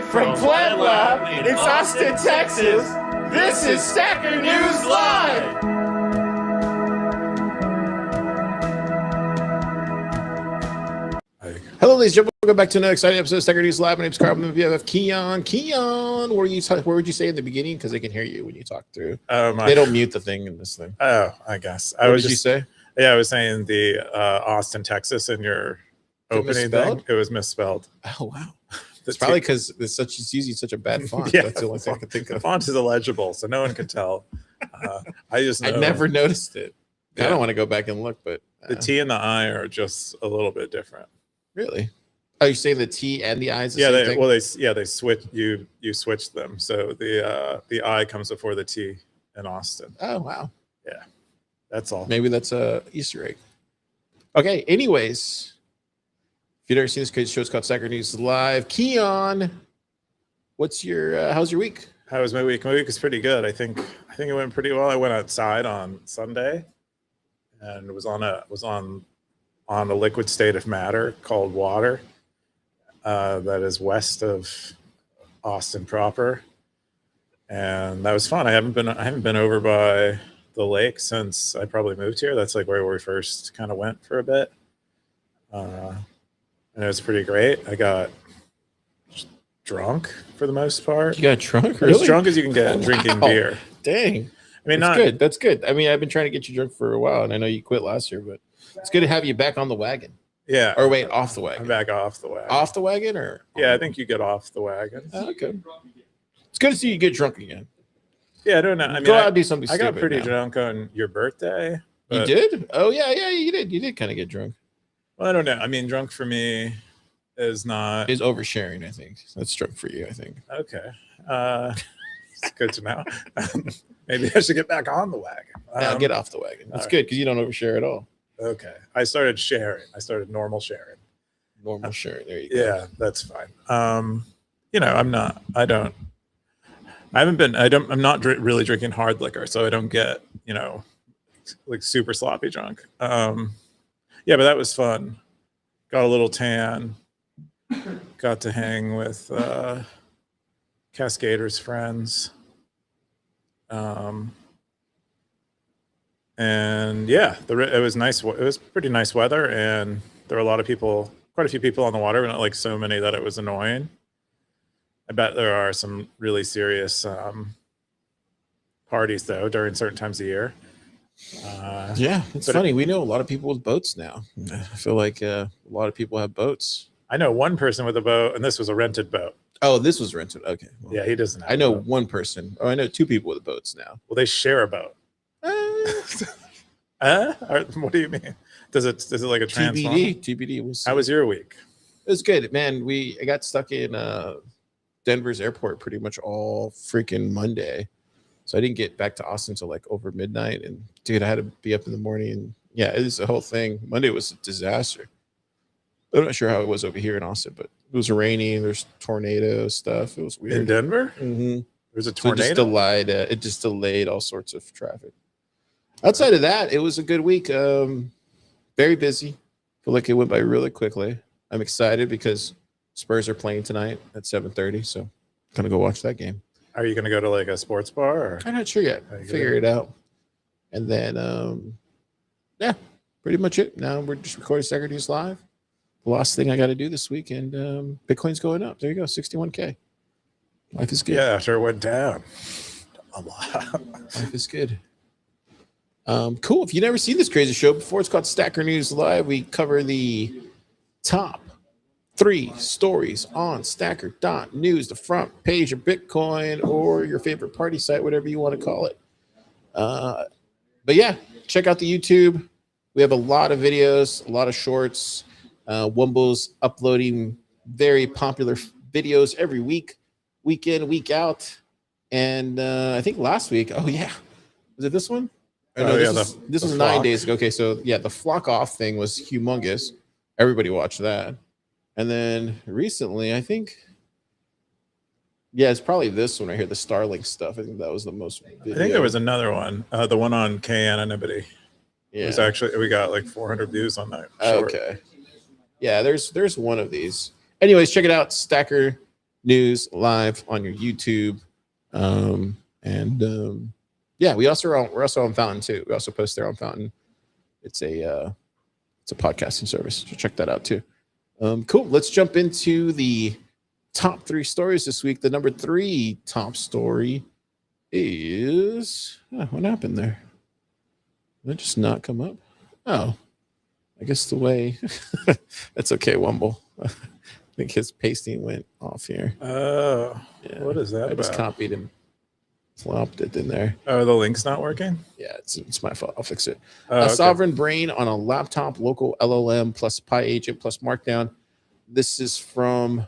Live from Plant Lab, it's Austin, Texas. This is Stacker.News Live. Hello, ladies and gentlemen. Welcome back to another exciting episode of Stacker.News Live. My name is Carl. We have Keyan. Keyan, where would you say in the beginning? Because they can hear you when you talk through. They don't mute the thing in this thing. Oh, I guess. What did you say? Yeah, I was saying the Austin, Texas in your opening thing. It was misspelled. Oh, wow. It's probably because it's using such a bad font. Yeah, that's the only thing I can think of. The font is illegible, so no one can tell. I never noticed it. Yeah. I don't want to go back and look, but the T and the I are just a little bit different. Really? Oh, you're saying the T and the I is the same thing? Well, they switch. You switch them, so the I comes before the T in Austin. Oh, wow. Yeah, that's all. Maybe that's a Easter egg. Okay. Anyways. If you've never seen this crazy show, it's called Stacker.News Live. Keyan, how's your week? How was my week? My week was pretty good. I think it went pretty well. I went outside on Sunday and was on a liquid state of matter called water that is west of Austin proper, and that was fun. I haven't been over by the lake since I probably moved here. That's like where we first kind of went for a bit. And it was pretty great. I got drunk for the most part. You got drunk? Really? As drunk as you can get drinking beer. Dang. I mean, good. That's good. I mean, I've been trying to get you drunk for a while, and I know you quit last year, but it's good to have you back on the wagon. Yeah. Or wait, off the wagon. I'm back off the wagon. Off the wagon, or? Yeah, I think you get off the wagon. Oh, okay. It's good to see you get drunk again. Yeah, I don't know. I mean, go out and do something. I got pretty drunk on your birthday. You did? Oh yeah, you did. You did kind of get drunk. Well, I don't know. I mean, drunk for me is oversharing. I think that's drunk for you. I think. Okay, it's good to know. Maybe I should get back on the wagon. Get off the wagon. That's good because you don't overshare at all. Okay, I started sharing. I started normal sharing. Normal sharing. There you go. Yeah, that's fine. I'm not really drinking hard liquor, so I don't get like super sloppy drunk. Yeah, but that was fun. Got a little tan. Got to hang with Cascaders friends. And yeah, it was nice. It was pretty nice weather, and there were quite a few people on the water, but not like so many that it was annoying. I bet there are some really serious parties though during certain times of year. Yeah, it's funny. We know a lot of people with boats now. I feel like a lot of people have boats. I know one person with a boat, and this was a rented boat. Oh, this was rented. Okay. Well, yeah, he doesn't have I know one person. Oh, I know two people with boats now. Well, they share a boat. What do you mean? Is it like a transform? TBD. How was your week? It was good, man. I got stuck in Denver's airport pretty much all freaking Monday. So I didn't get back to Austin until like over midnight. And dude, I had to be up in the morning. And yeah, it was the whole thing. Monday was a disaster. I'm not sure how it was over here in Austin, but it was raining. There's tornado stuff. It was weird. In Denver? Mm-hmm. There's a tornado? So it just delayed all sorts of traffic. Outside of that, it was a good week. Very busy. Feel like it went by really quickly. I'm excited because Spurs are playing tonight at 7:30. So I'm going to go watch that game. Are you going to go to like a sports bar? Or? I'm not sure yet. Figure it out. And then, yeah, pretty much it. Now we're just recording Stacker.News Live. The last thing I got to do this week, and Bitcoin's going up. There you go, 61K. Life is good. Yeah, after it went down a lot. Life is good. Cool. If you've never seen this crazy show before, it's called Stacker.News Live. We cover the top 3 stories on Stacker.News, the front page of Bitcoin or your favorite party site, whatever you want to call it. But yeah, check out the YouTube. We have a lot of videos, a lot of shorts. Wumble's uploading very popular videos every week in, week out. And I think last week, was it this one? This was 9 days ago. Okay, so yeah, the flock off thing was humongous. Everybody watched that. And then recently, I think, it's probably this one right here, the Starlink stuff. I think that was the most video. I think there was another one, the one on Keyan. Yeah. It was actually, we got like 400 views on that. Okay. Yeah, there's one of these. Anyways, check it out, Stacker News live on your YouTube. Yeah, we're also on Fountain too. We also post there on Fountain. It's a podcasting service. So check that out too. Cool. Let's jump into the top 3 stories this week. The number 3 top story is what happened there? Did it just not come up? Oh, I guess the way that's okay, Wumble. I think his pasting went off here. Oh, Yeah. what is that I just about? copied and flopped it in there. Oh, the link's not working? Yeah, it's my fault. I'll fix it. Oh, okay. Sovereign Brain on a laptop, local LLM plus Pi agent plus Markdown. This is from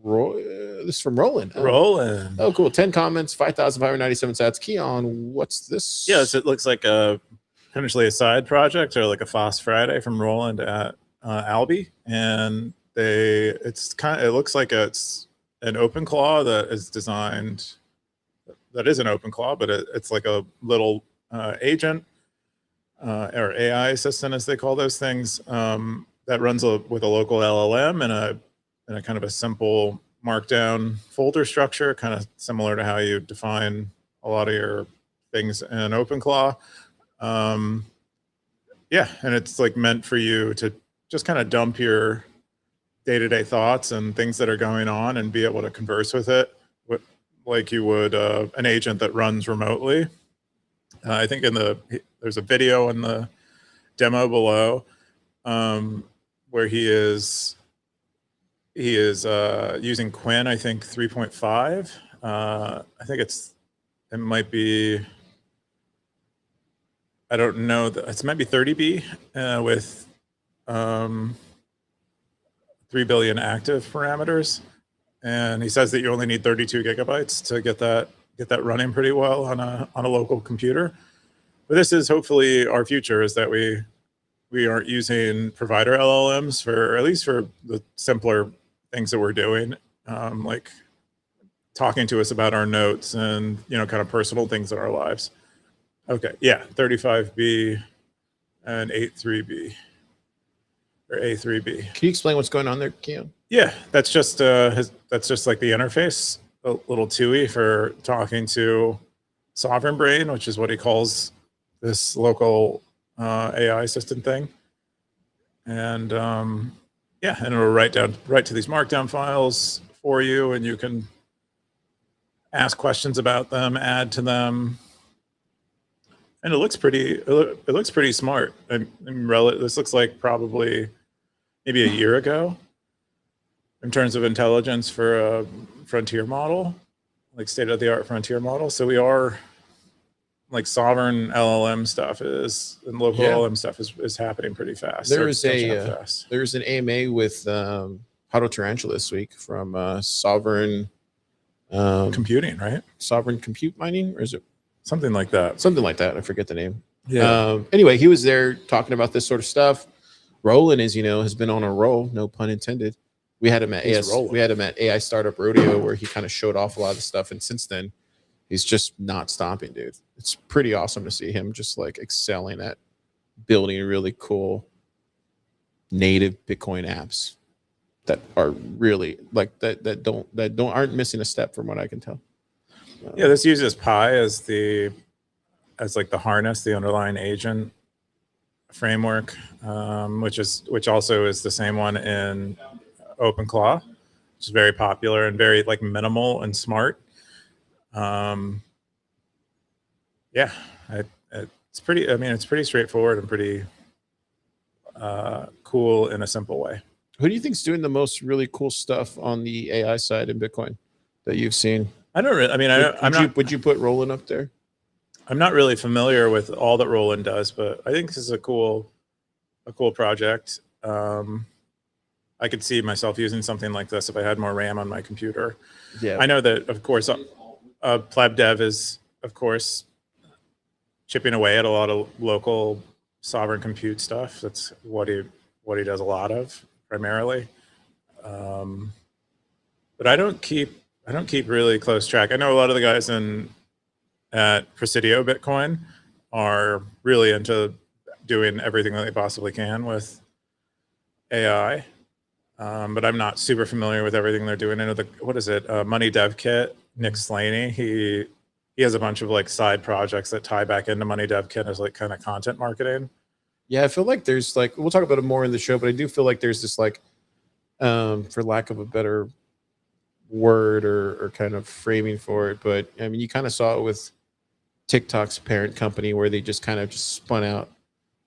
Roland. Roland. Oh, cool. 10 comments, 5,597 sats. Keyan, what's this? Yes, it looks like potentially a side project or like a FOSS Friday from Roland at Albi, and it looks like it's an OpenClaw that is designed. That is an OpenClaw, but it's like a little agent or AI assistant, as they call those things, that runs with a local LLM and a kind of a simple Markdown folder structure, kind of similar to how you define a lot of your things in OpenClaw. Yeah, and it's like meant for you to just kind of dump your day-to-day thoughts and things that are going on and be able to converse with it like you would an agent that runs remotely. I think there's a video in the demo below where he is using Quinn, I think 3.5. I think it might be, I don't know, it might be 30B with 3 billion active parameters. And he says that you only need 32 gigabytes to get that running pretty well on a local computer. But this is hopefully our future, is that we aren't using provider LLMs at least for the simpler things that we're doing, like talking to us about our notes and kind of personal things in our lives. Okay, yeah, 35B and 83B or A3B. Can you explain what's going on there, Keyan? Yeah, that's just like the interface, a little TUI for talking to Sovereign Brain, which is what he calls this local AI assistant thing. And yeah, and it'll write to these Markdown files for you, and you can ask questions about them, add to them, and it looks pretty smart. This looks like probably maybe a year ago in terms of intelligence for a frontier model, like state-of-the-art frontier model. So we are like sovereign LLM stuff and local LLM stuff is happening pretty fast. There's an AMA with Huddle Tarantula this week from Sovereign Computing, right? Sovereign Compute Mining, or is it something like that? Something like that. I forget the name. Yeah. Anyway, he was there talking about this sort of stuff. Roland, as you know, has been on a roll, no pun intended. We had him at AI Startup Rodeo, where he kind of showed off a lot of the stuff, and since then, he's just not stopping, dude. It's pretty awesome to see him just like excelling at building really cool native Bitcoin apps that are really like aren't missing a step from what I can tell. Yeah, this uses Pi as like the harness, the underlying agent framework, which also is the same one in OpenClaw, which is very popular and very like minimal and smart. Yeah, it's pretty. I mean, it's pretty straightforward and pretty cool in a simple way. Who do you think's doing the most really cool stuff on the AI side in Bitcoin that you've seen? I don't really. I mean, would you put Roland up there? I'm not really familiar with all that Roland does, but I think this is a cool project. I could see myself using something like this if I had more RAM on my computer. Yeah, I know that, of course, Pleb Dev is, of course, chipping away at a lot of local sovereign compute stuff. That's what he does a lot of primarily. But I don't keep really close track. I know a lot of the guys at Presidio Bitcoin are really into doing everything that they possibly can with AI. but I'm not super familiar with everything they're doing. I know what is it? Money Dev Kit. Nick Slaney. He has a bunch of like side projects that tie back into Money Dev Kit as like kind of content marketing. Yeah, I feel like there's like, we'll talk about it more in the show, but I do feel like there's this like, for lack of a better word or kind of framing for it, but I mean, you kind of saw it with TikTok's parent company where they just kind of just spun out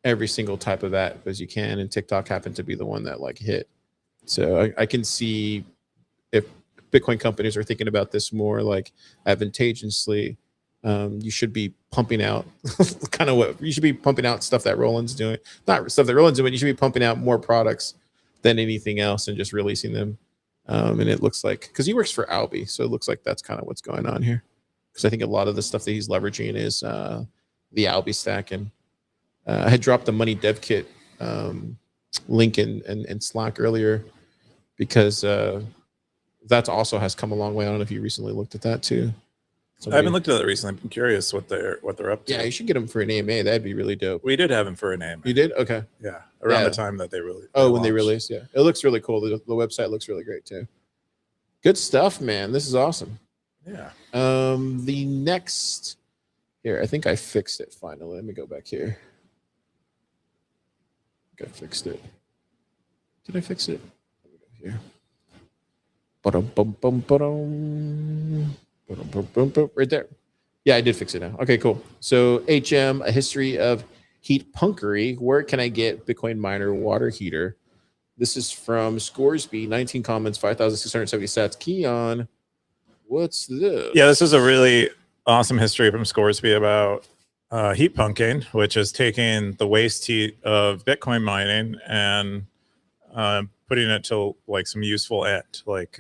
every single type of app as you can, and TikTok happened to be the one that like hit. So I can see if Bitcoin companies are thinking about this more like advantageously, you should be pumping out kind of what you should be pumping out stuff that Roland's doing, not stuff that Roland's doing. You should be pumping out more products than anything else and just releasing them. And it looks like because he works for Albi, so it looks like that's kind of what's going on here. Because I think a lot of the stuff that he's leveraging is the Albi stack, and I had dropped the Money Dev Kit link in Slack earlier because that also has come a long way. I don't know if you recently looked at that too. I haven't looked at that recently. I'm curious what they're up to. Yeah, you should get them for an AMA. That'd be really dope. We did have him for an AMA. You did? Okay. Yeah, around the time that they really. When they released, yeah, it looks really cool. The website looks really great too. Good stuff, man. This is awesome. Yeah. The next here, I think I fixed it finally. Let me go back here. I think I fixed it. Did I fix it? Let me go here. Right there. Yeah, I did fix it now. Okay, cool. So HM, a history of heat punkery. Where can I get Bitcoin miner water heater? This is from Scoresby, 19 comments, 5,670 sats. Keyan, what's this? Yeah, this is a really awesome history from Scoresby about heat punking, which is taking the waste heat of Bitcoin mining and putting it to like some useful end, like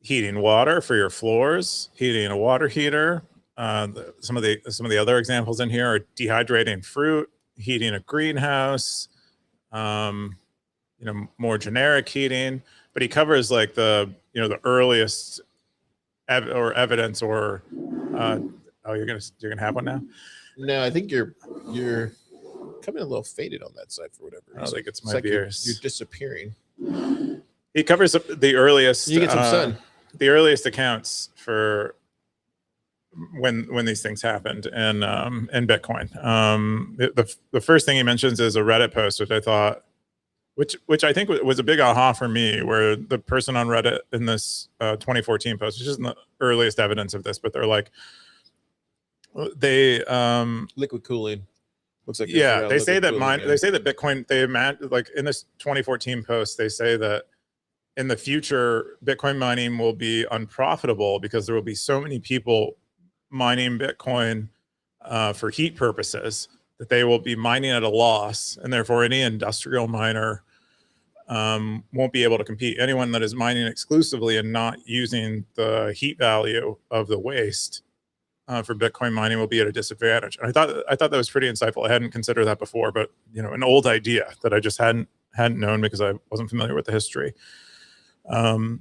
heating water for your floors, heating a water heater. Some of the other examples in here are dehydrating fruit, heating a greenhouse, more generic heating. But he covers like the earliest evidence or you're gonna have one now? No, I think you're coming a little faded on that side for whatever reason. I think it's my beers. You're disappearing. He covers the earliest. You get some sun. The earliest accounts for when these things happened in Bitcoin. The first thing he mentions is a Reddit post, which I thought, which I think was a big aha for me, where the person on Reddit in this 2014 post, which isn't the earliest evidence of this, but they're like, liquid cooling. Looks like they say that Bitcoin, they imagine, like in this 2014 post, they say that in the future, Bitcoin mining will be unprofitable because there will be so many people mining Bitcoin for heat purposes that they will be mining at a loss, and therefore any industrial miner won't be able to compete. Anyone that is mining exclusively and not using the heat value of the waste for Bitcoin mining will be at a disadvantage. And I thought that was pretty insightful. I hadn't considered that before, but an old idea that I just hadn't known because I wasn't familiar with the history. But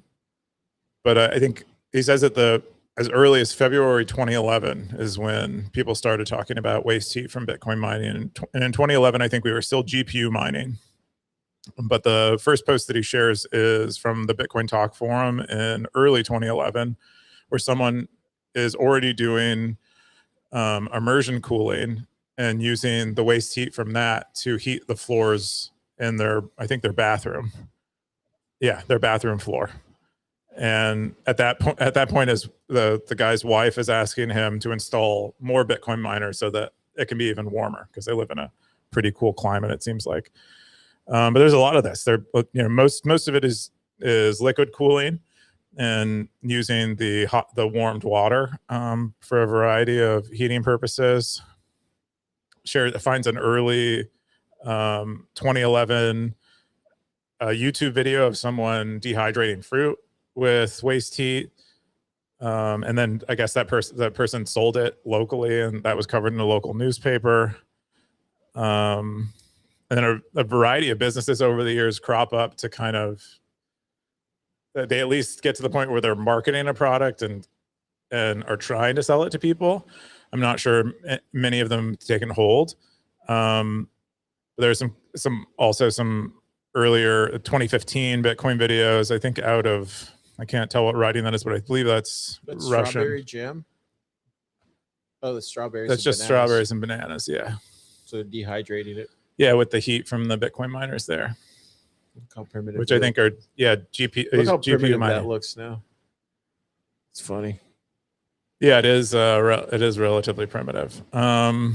I think he says that as early as February 2011 is when people started talking about waste heat from Bitcoin mining. And in 2011, I think we were still GPU mining. But the first post that he shares is from the Bitcoin Talk forum in early 2011, where someone is already doing immersion cooling and using the waste heat from that to heat the floors in their bathroom. Yeah, their bathroom floor. And at that point, as the guy's wife is asking him to install more Bitcoin miners so that it can be even warmer, because they live in a pretty cool climate, it seems like. But there's a lot of this. Most of it is liquid cooling and using the warmed water for a variety of heating purposes. Finds an early 2011 YouTube video of someone dehydrating fruit with waste heat, and then I guess that person sold it locally, and that was covered in a local newspaper. And then a variety of businesses over the years crop up to kind of, they at least get to the point where they're marketing a product and are trying to sell it to people. I'm not sure many of them taken hold. There's some earlier 2015 Bitcoin videos. I think out of, I can't tell what writing that is, but I believe that's Russian. Strawberry jam. Oh, the strawberries. That's just bananas. strawberries and bananas. Yeah. So dehydrating it. Yeah, with the heat from the Bitcoin miners there. Look how primitive. Which I think are Look how GPU primitive mining. That looks now. It's funny. Yeah, it is. It is relatively primitive. But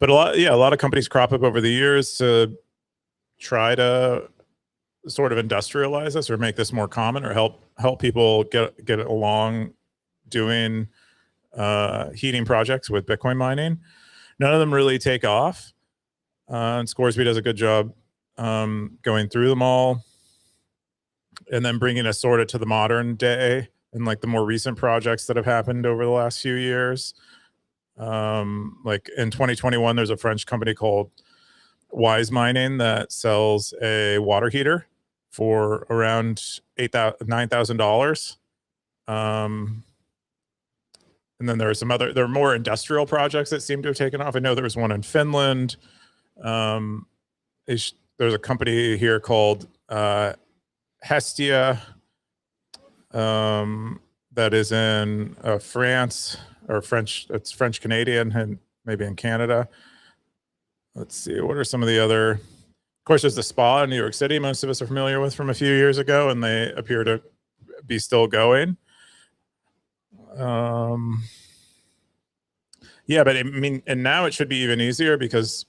a lot of companies crop up over the years to try to sort of industrialize this or make this more common or help people get along doing heating projects with Bitcoin mining. None of them really take off. And Scoresby does a good job going through them all and then bringing us sort of to the modern day and like the more recent projects that have happened over the last few years. Like in 2021, there's a French company called Wise Mining that sells a water heater for around $9,000. And then there are there are more industrial projects that seem to have taken off. I know there was one in Finland. There's a company here called Hestia that is in France or French. It's French Canadian and maybe in Canada. Let's see. What are some of the other? Of course, there's the spa in New York City. Most of us are familiar with from a few years ago, and they appear to be still going. Yeah, but I mean, and now it should be even easier because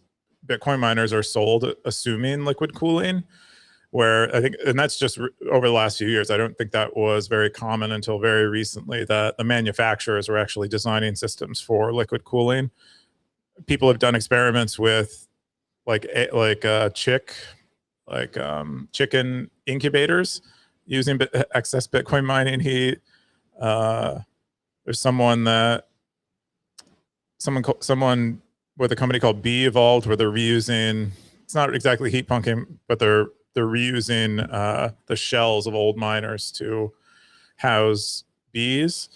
Bitcoin miners are sold assuming liquid cooling, where I think, and that's just over the last few years. I don't think that was very common until very recently that the manufacturers were actually designing systems for liquid cooling. People have done experiments with chicken incubators using excess Bitcoin mining heat. There's someone with a company called Bee Evolved where they're reusing, it's not exactly heat punking, but they're reusing the shells of old miners to house bees.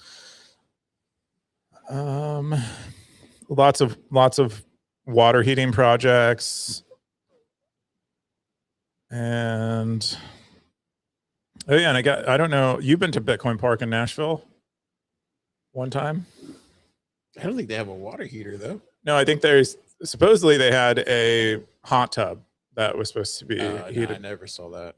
Lots of water heating projects. And oh yeah, and I don't know, you've been to Bitcoin Park in Nashville one time? I don't think they have a water heater though. No, I think supposedly they had a hot tub that was supposed to be heated. No, I never saw that.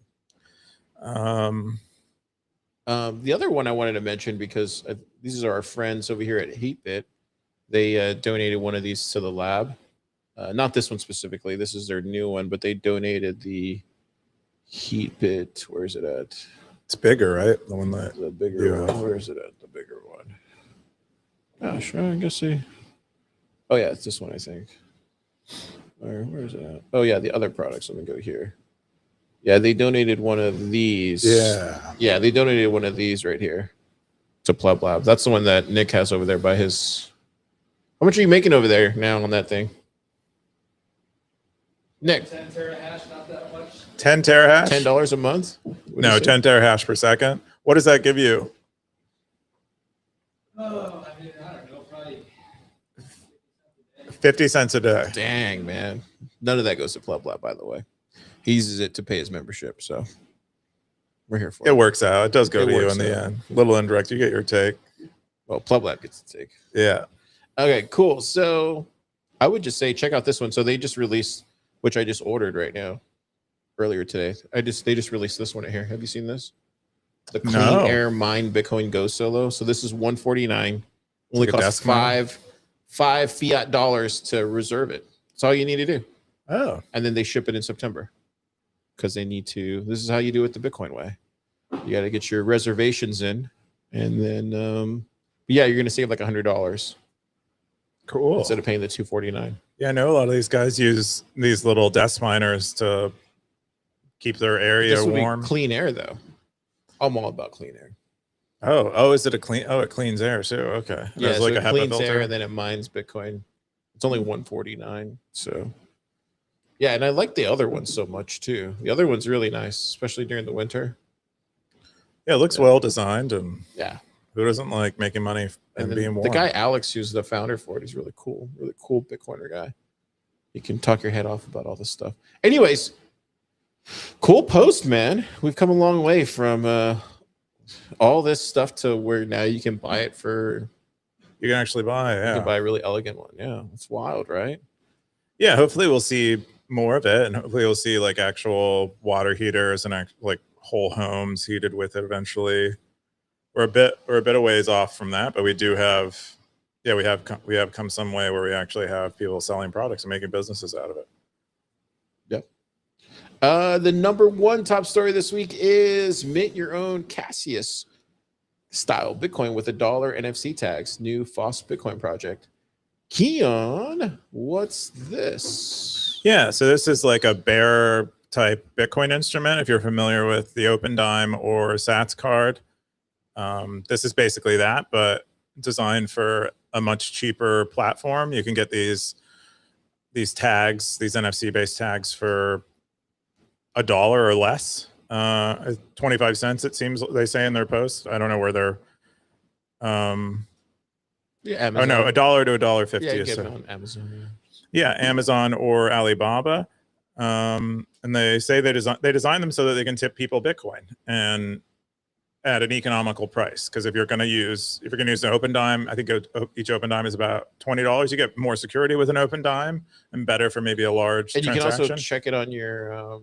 The other one I wanted to mention, because these are our friends over here at HeatBit. They donated one of these to the lab. Not this one specifically. This is their new one, but they donated the HeatBit. Where is it at? It's bigger, right? The bigger one. Where is it at? The bigger one. Gosh, I guess oh yeah, it's this one, I think. Where is it at? Oh yeah, the other products. Let me go here. Yeah, they donated one of these. Yeah, they donated one of these right here to Pleb Lab. That's the one that Nick has over there by his. How much are you making over there now on that thing, Nick? 10 terahash, not that much. 10 terahash? $10 a month? No, 10 terahash per second. What does that give you? Oh, I mean, I don't know, probably 50 cents a day. Dang, man. None of that goes to Pleb Lab, by the way. He uses it to pay his membership, so we're here for it. It works out. It does go to you in the end. Little indirect. You get your take. Well, Pleb Lab gets the take. Yeah. Okay, cool. So I would just say check out this one. So they just released, which I just ordered right now, earlier today. They just released this one right here. Have you seen this? The Clean Air Mine Bitcoin Go Solo. So this is $149. Only costs five fiat dollars to reserve it. That's all you need to do. Oh. And then they ship it in September because they need to. This is how you do it the Bitcoin way. You got to get your reservations in, and then yeah, you're gonna save like $100. Cool. Instead of paying the $249. Yeah, I know a lot of these guys use these little desk miners to keep their area warm. Clean air, though. I'm all about clean air. Oh, is it a clean? Oh, it cleans air too. Okay. Yeah, so like it cleans air and then it mines Bitcoin. It's only $149. So yeah, and I like the other one so much too. The other one's really nice, especially during the winter. Yeah, it looks well designed, and yeah, who doesn't like making money and being warm? The guy Alex, who's the founder for it, he's really cool Bitcoiner guy. He can talk your head off about all this stuff. Anyways, Cool post, man. We've come a long way from all this stuff to where now you can buy it for. You can actually buy, You can buy a really elegant one. Yeah, it's wild, right? Yeah, hopefully we'll see more of it, and hopefully we'll see like actual water heaters and like whole homes heated with it eventually. We're a bit of ways off from that, but we do have, yeah, we have come some way where we actually have people selling products and making businesses out of it. Yep. The number one top story this week is mint your own Cassius style Bitcoin with $1 NFC tags. New FOSS Bitcoin project. Keyan, what's this? Yeah, so this is like a bear type Bitcoin instrument. If you're familiar with the Open Dime or Sats card, this is basically that, but designed for a much cheaper platform. You can get these tags, these NFC based tags for $1 or less, 25 cents. It seems they say in their post. I don't know where they're. Yeah, Oh no, $1 to $1.50. Yeah, you get it on Amazon. Yeah, Amazon or Alibaba. And they say they design them so that they can tip people Bitcoin and at an economical price. Because if you're going to use an Open Dime, I think each Open Dime is about $20. You get more security with an Open Dime and better for maybe a large And you transaction. can also check it on your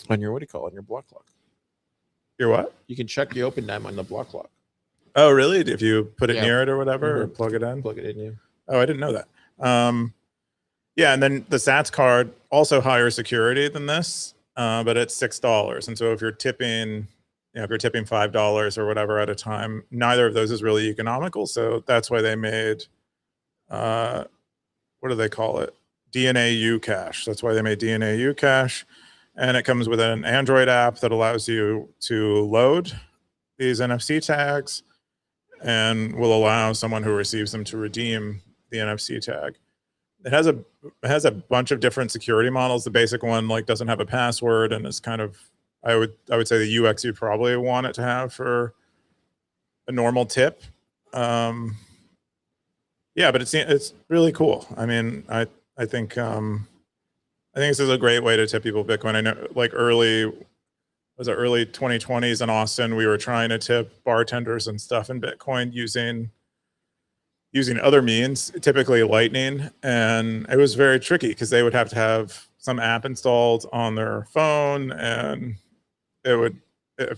what do you call it? On your block clock. Your what? You can check the Open Dime on the block clock. Oh, really? If you put it Yeah. near it or whatever, or plug it in? Plug it in, yeah. Oh, I didn't know that. Yeah, and then the Sats card also higher security than this, but it's $6. And so if you're tipping, if you're tipping $5 or whatever at a time, neither of those is really economical. So that's why they made, what do they call it? DNA Ucash. That's why they made DNA Ucash. And it comes with an Android app that allows you to load these NFC tags and will allow someone who receives them to redeem the NFC tag. It has a bunch of different security models. The basic one doesn't have a password and is kind of, I would say the UX you'd probably want it to have for a normal tip. Yeah, but it's really cool. I mean, I think this is a great way to tip people Bitcoin. I know early 2020s in Austin, we were trying to tip bartenders and stuff in Bitcoin using other means, typically Lightning. And it was very tricky because they would have to have some app installed on their phone. And if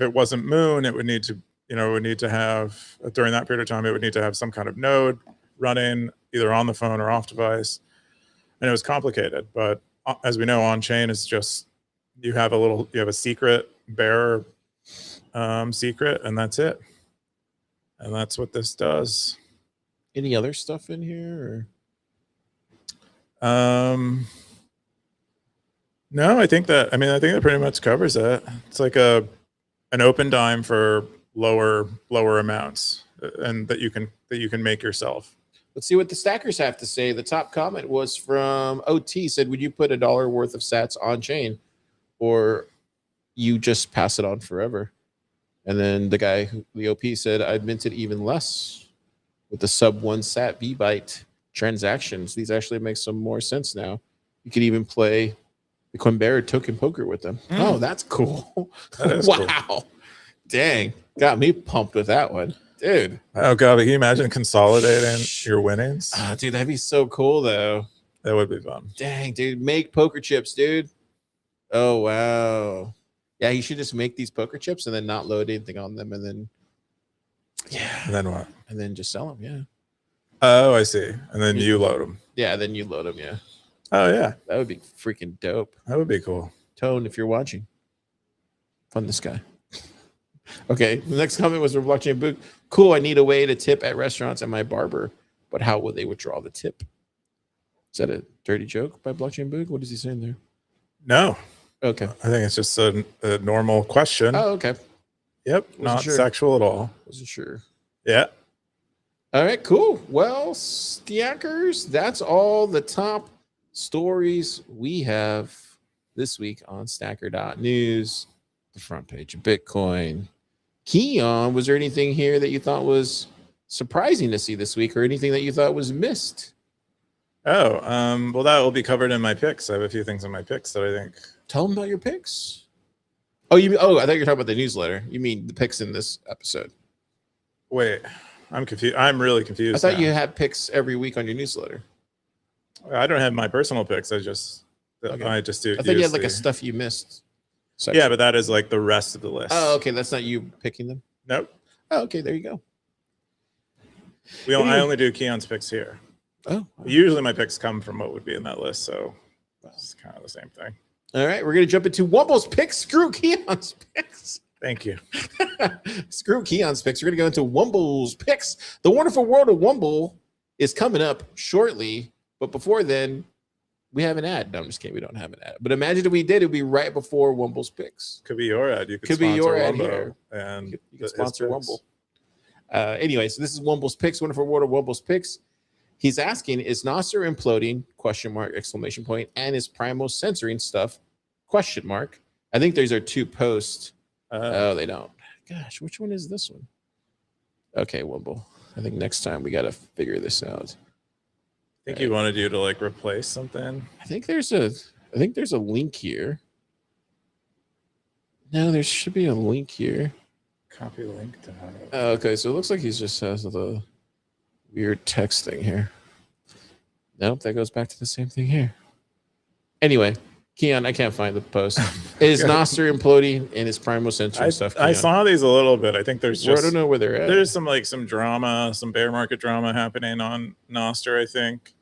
it wasn't Moon, it would need to have, during that period of time, it would need to have some kind of node running either on the phone or off device. And it was complicated. But as we know, on chain is just, you have a secret bearer secret, and that's it. And that's what this does. Any other stuff in here? No, I think that pretty much covers it. It's like an Open Dime for lower amounts, and that you can make yourself. Let's see what the stackers have to say. The top comment was from OT, said, would you put $1 worth of sats on chain, or you just pass it on forever? And then the guy, the OP, said, I'd mint it even less with the sub 1 sat V-Byte transactions. These actually make some more sense now. You could even play the Coinbase token poker with them. Oh, that's cool. That is wow. Cool. Dang. Got me pumped with that one. Dude. Oh, God. But can you imagine consolidating your winnings? Dude, that'd be so cool, though. That would be fun. Dang, dude. Make poker chips, dude. Oh, wow. Yeah, you should just make these poker chips and then not load anything on them. And then, yeah. And then what? And then just sell them, yeah. Oh, I see. And then you load them. Yeah, then you load them, yeah. Oh, yeah. That would be freaking dope. That would be cool. Tone, if you're watching, fund this guy. Okay, the next comment was from Blockchain Book. Cool, I need a way to tip at restaurants and my barber, but how will they withdraw the tip? Is that a dirty joke by Blockchain Book? What is he saying there? No. Okay. I think it's just a normal question. Oh, okay. Yep. Not sexual at all. Wasn't sure. Yeah. All right, cool. Well, Stackers, that's all the top stories we have this week on Stacker.News, the front page of Bitcoin. Keyan, was there anything here that you thought was surprising to see this week, or anything that you thought was missed? Oh, well, that will be covered in my picks. I have a few things in my picks that I think. Tell them about your picks. Oh, I thought you were talking about the newsletter. You mean the picks in this episode? Wait, I'm confused. I'm really confused. I thought now. you had picks every week on your newsletter. I don't have my personal picks. I just do. I thought you had like a stuff you missed section. Yeah, but that is like the rest of the list. Oh, okay. That's not you picking them. Nope. Oh, okay. There you go. I only do Keyan's picks here. Oh, Usually my picks come from what would be in that list, so it's kind of the same thing. all right. We're gonna jump into Wumble's picks. Screw Keyan's picks. Thank you. Screw Keyan's picks. We're gonna go into Wumble's picks. The Wonderful World of Wumble is coming up shortly, but before then, we have an ad. No, I'm just kidding. We don't have an ad. But imagine if we did, it'd be right before Wumble's picks. Could be your ad. You Could be your ad Wumbo here. and You could his sponsor picks. Wumble. Anyway, so this is Wumble's picks. Wonderful World of Wumble's picks. He's asking, is Nasser imploding? ? Exclamation point. And is Primo censoring stuff? ? I think these are two posts. Oh, they don't. Gosh, which one is this one? Okay, Wumble. I think next time we got to figure this out. I think you wanted you to like replace something. I think there's a link here. No, there should be a link here. Copy link to have it. Oh, okay, so it looks like he just has the weird text thing here. Nope, that goes back to the same thing here. Anyway, Keyan, I can't find the post. Is Nasser imploding and is Primo censoring stuff? I Keyan? saw these a little bit. I think there's Well, I just don't know where they're at. there's some drama, some bear market drama happening on Nostr, I think.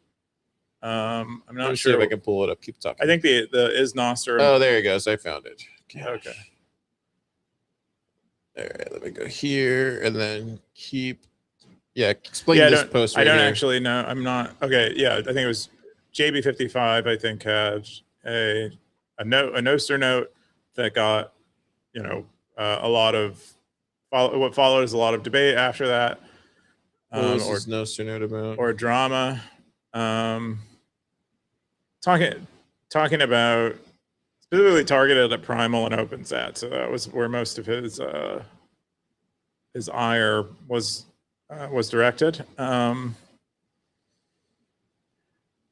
I'm Let not me see sure. if I can pull it up. Keep talking. I think the is Nostr. Oh, there it goes. I found it. Gosh. Okay. All right, let me go here and then keep. Yeah, explain Yeah, this post. I Right don't here. actually know. I'm not okay. Yeah, I think it was JB55. I think had a Nostr note that got a lot of what followed is a lot of debate after that. What was this Nostr note about? Or drama. Talking about specifically targeted at Primal and OpenSat. So that was where most of his ire was directed.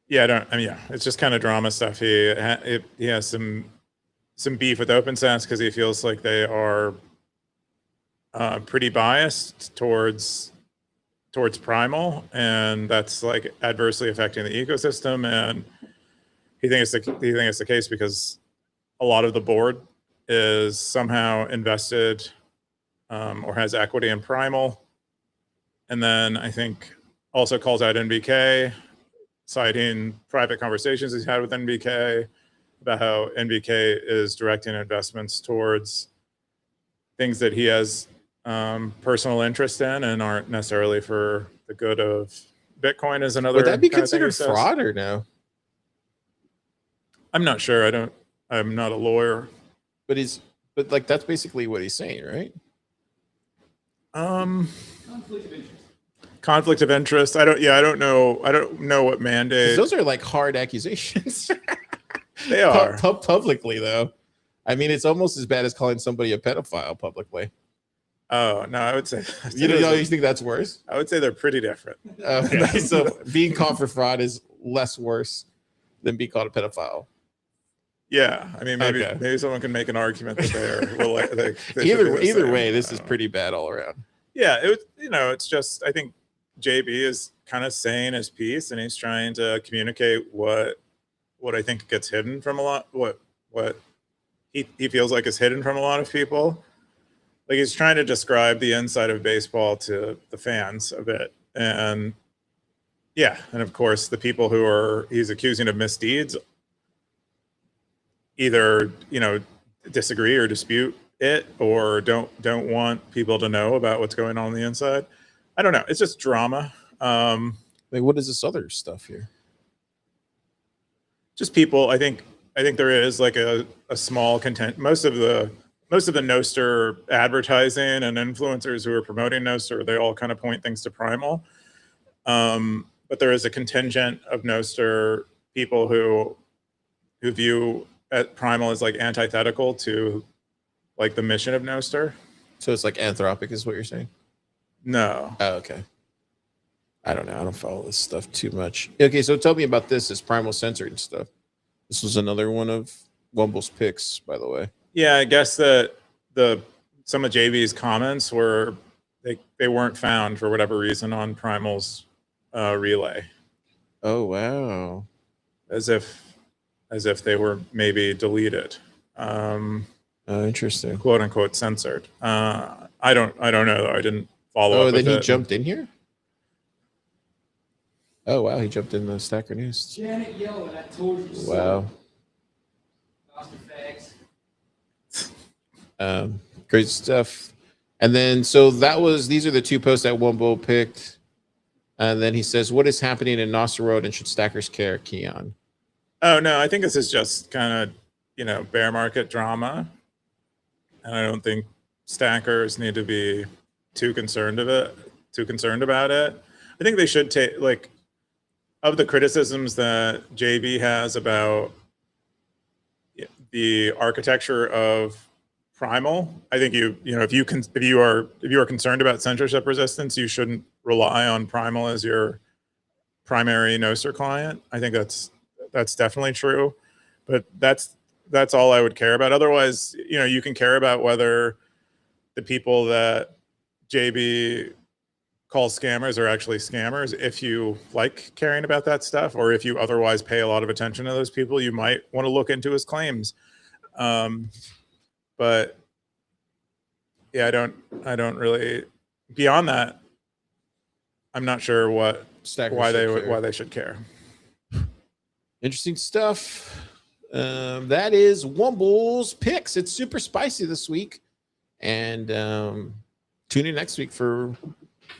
It's just kind of drama stuff. He has some beef with OpenSats because he feels like they are pretty biased towards Primal, and that's like adversely affecting the ecosystem. And he thinks it's the case because a lot of the board is somehow invested or has equity in Primal. And then I think also calls out NBK, citing private conversations he's had with NBK about how NBK is directing investments towards things that he has personal interest in and aren't necessarily for the good of Bitcoin. Is another. Would that be kind of thing he considered says. fraud or no? I'm not sure. I'm not a lawyer. But like that's basically what he's saying, right? Conflict of interest. Conflict of interest. I don't know. I don't know what 'Cause mandate those are like hard accusations. they are. Publicly, though. I mean, it's almost as bad as calling somebody a pedophile publicly. Oh no, I would say. You think that's worse? I would say they're pretty different. Okay, so being caught for fraud is less worse than being called a pedophile. Yeah, I mean, maybe Okay. maybe someone can make an argument that they're well, they should be Either the same. way, this I is don't know. pretty bad all around. Yeah, it was. It's just I think JB is kind of saying his piece, and he's trying to communicate what I think gets hidden from a lot. What he feels like is hidden from a lot of people. Like he's trying to describe the inside of baseball to the fans of it, and yeah, and of course the people who he's accusing of misdeeds either disagree or dispute it or don't want people to know about what's going on the inside. I don't know. It's just drama. Like, what is this other stuff here? Just people. I think there is like a small content. Most of the Nostr advertising and influencers who are promoting Nostr, they all kind of point things to Primal. But there is a contingent of Nostr people who view Primal as like antithetical to like the mission of Nostr. So it's like Anthropic is what you're saying? No. Oh, okay. I don't know. I don't follow this stuff too much. Okay, so tell me about this Primal Censored and stuff. This was another one of Wumble's picks, by the way. Yeah, I guess that some of JB's comments were they weren't found for whatever reason on Primal's relay, Oh wow. as if they were maybe deleted, Interesting. quote unquote censored. I don't know though. I didn't follow Oh, up. then with he it. jumped in here. Oh wow, he jumped in the Stacker News. Janet yelling, I told you so. Wow. Lost your fags. Great stuff. And then so these are the two posts that Wumble picked. And then he says, "What is happening in Nossa Road and should stackers care, Keyan?" Oh no, I think this is just kind of bear market drama, and I don't think stackers need to be too concerned about it. I think they should take of the criticisms that JB has about the architecture of Primal. I think if you are concerned about censorship resistance, you shouldn't rely on Primal as your primary Nostr client. I think that's definitely true, but that's all I would care about. Otherwise, you can care about whether the people that JB calls scammers are actually scammers. If you like caring about that stuff, or if you otherwise pay a lot of attention to those people, you might want to look into his claims. But yeah, I don't really, beyond that, I'm not sure why they should care. Interesting stuff. That is Wumble's picks. It's super spicy this week. And tune in next week for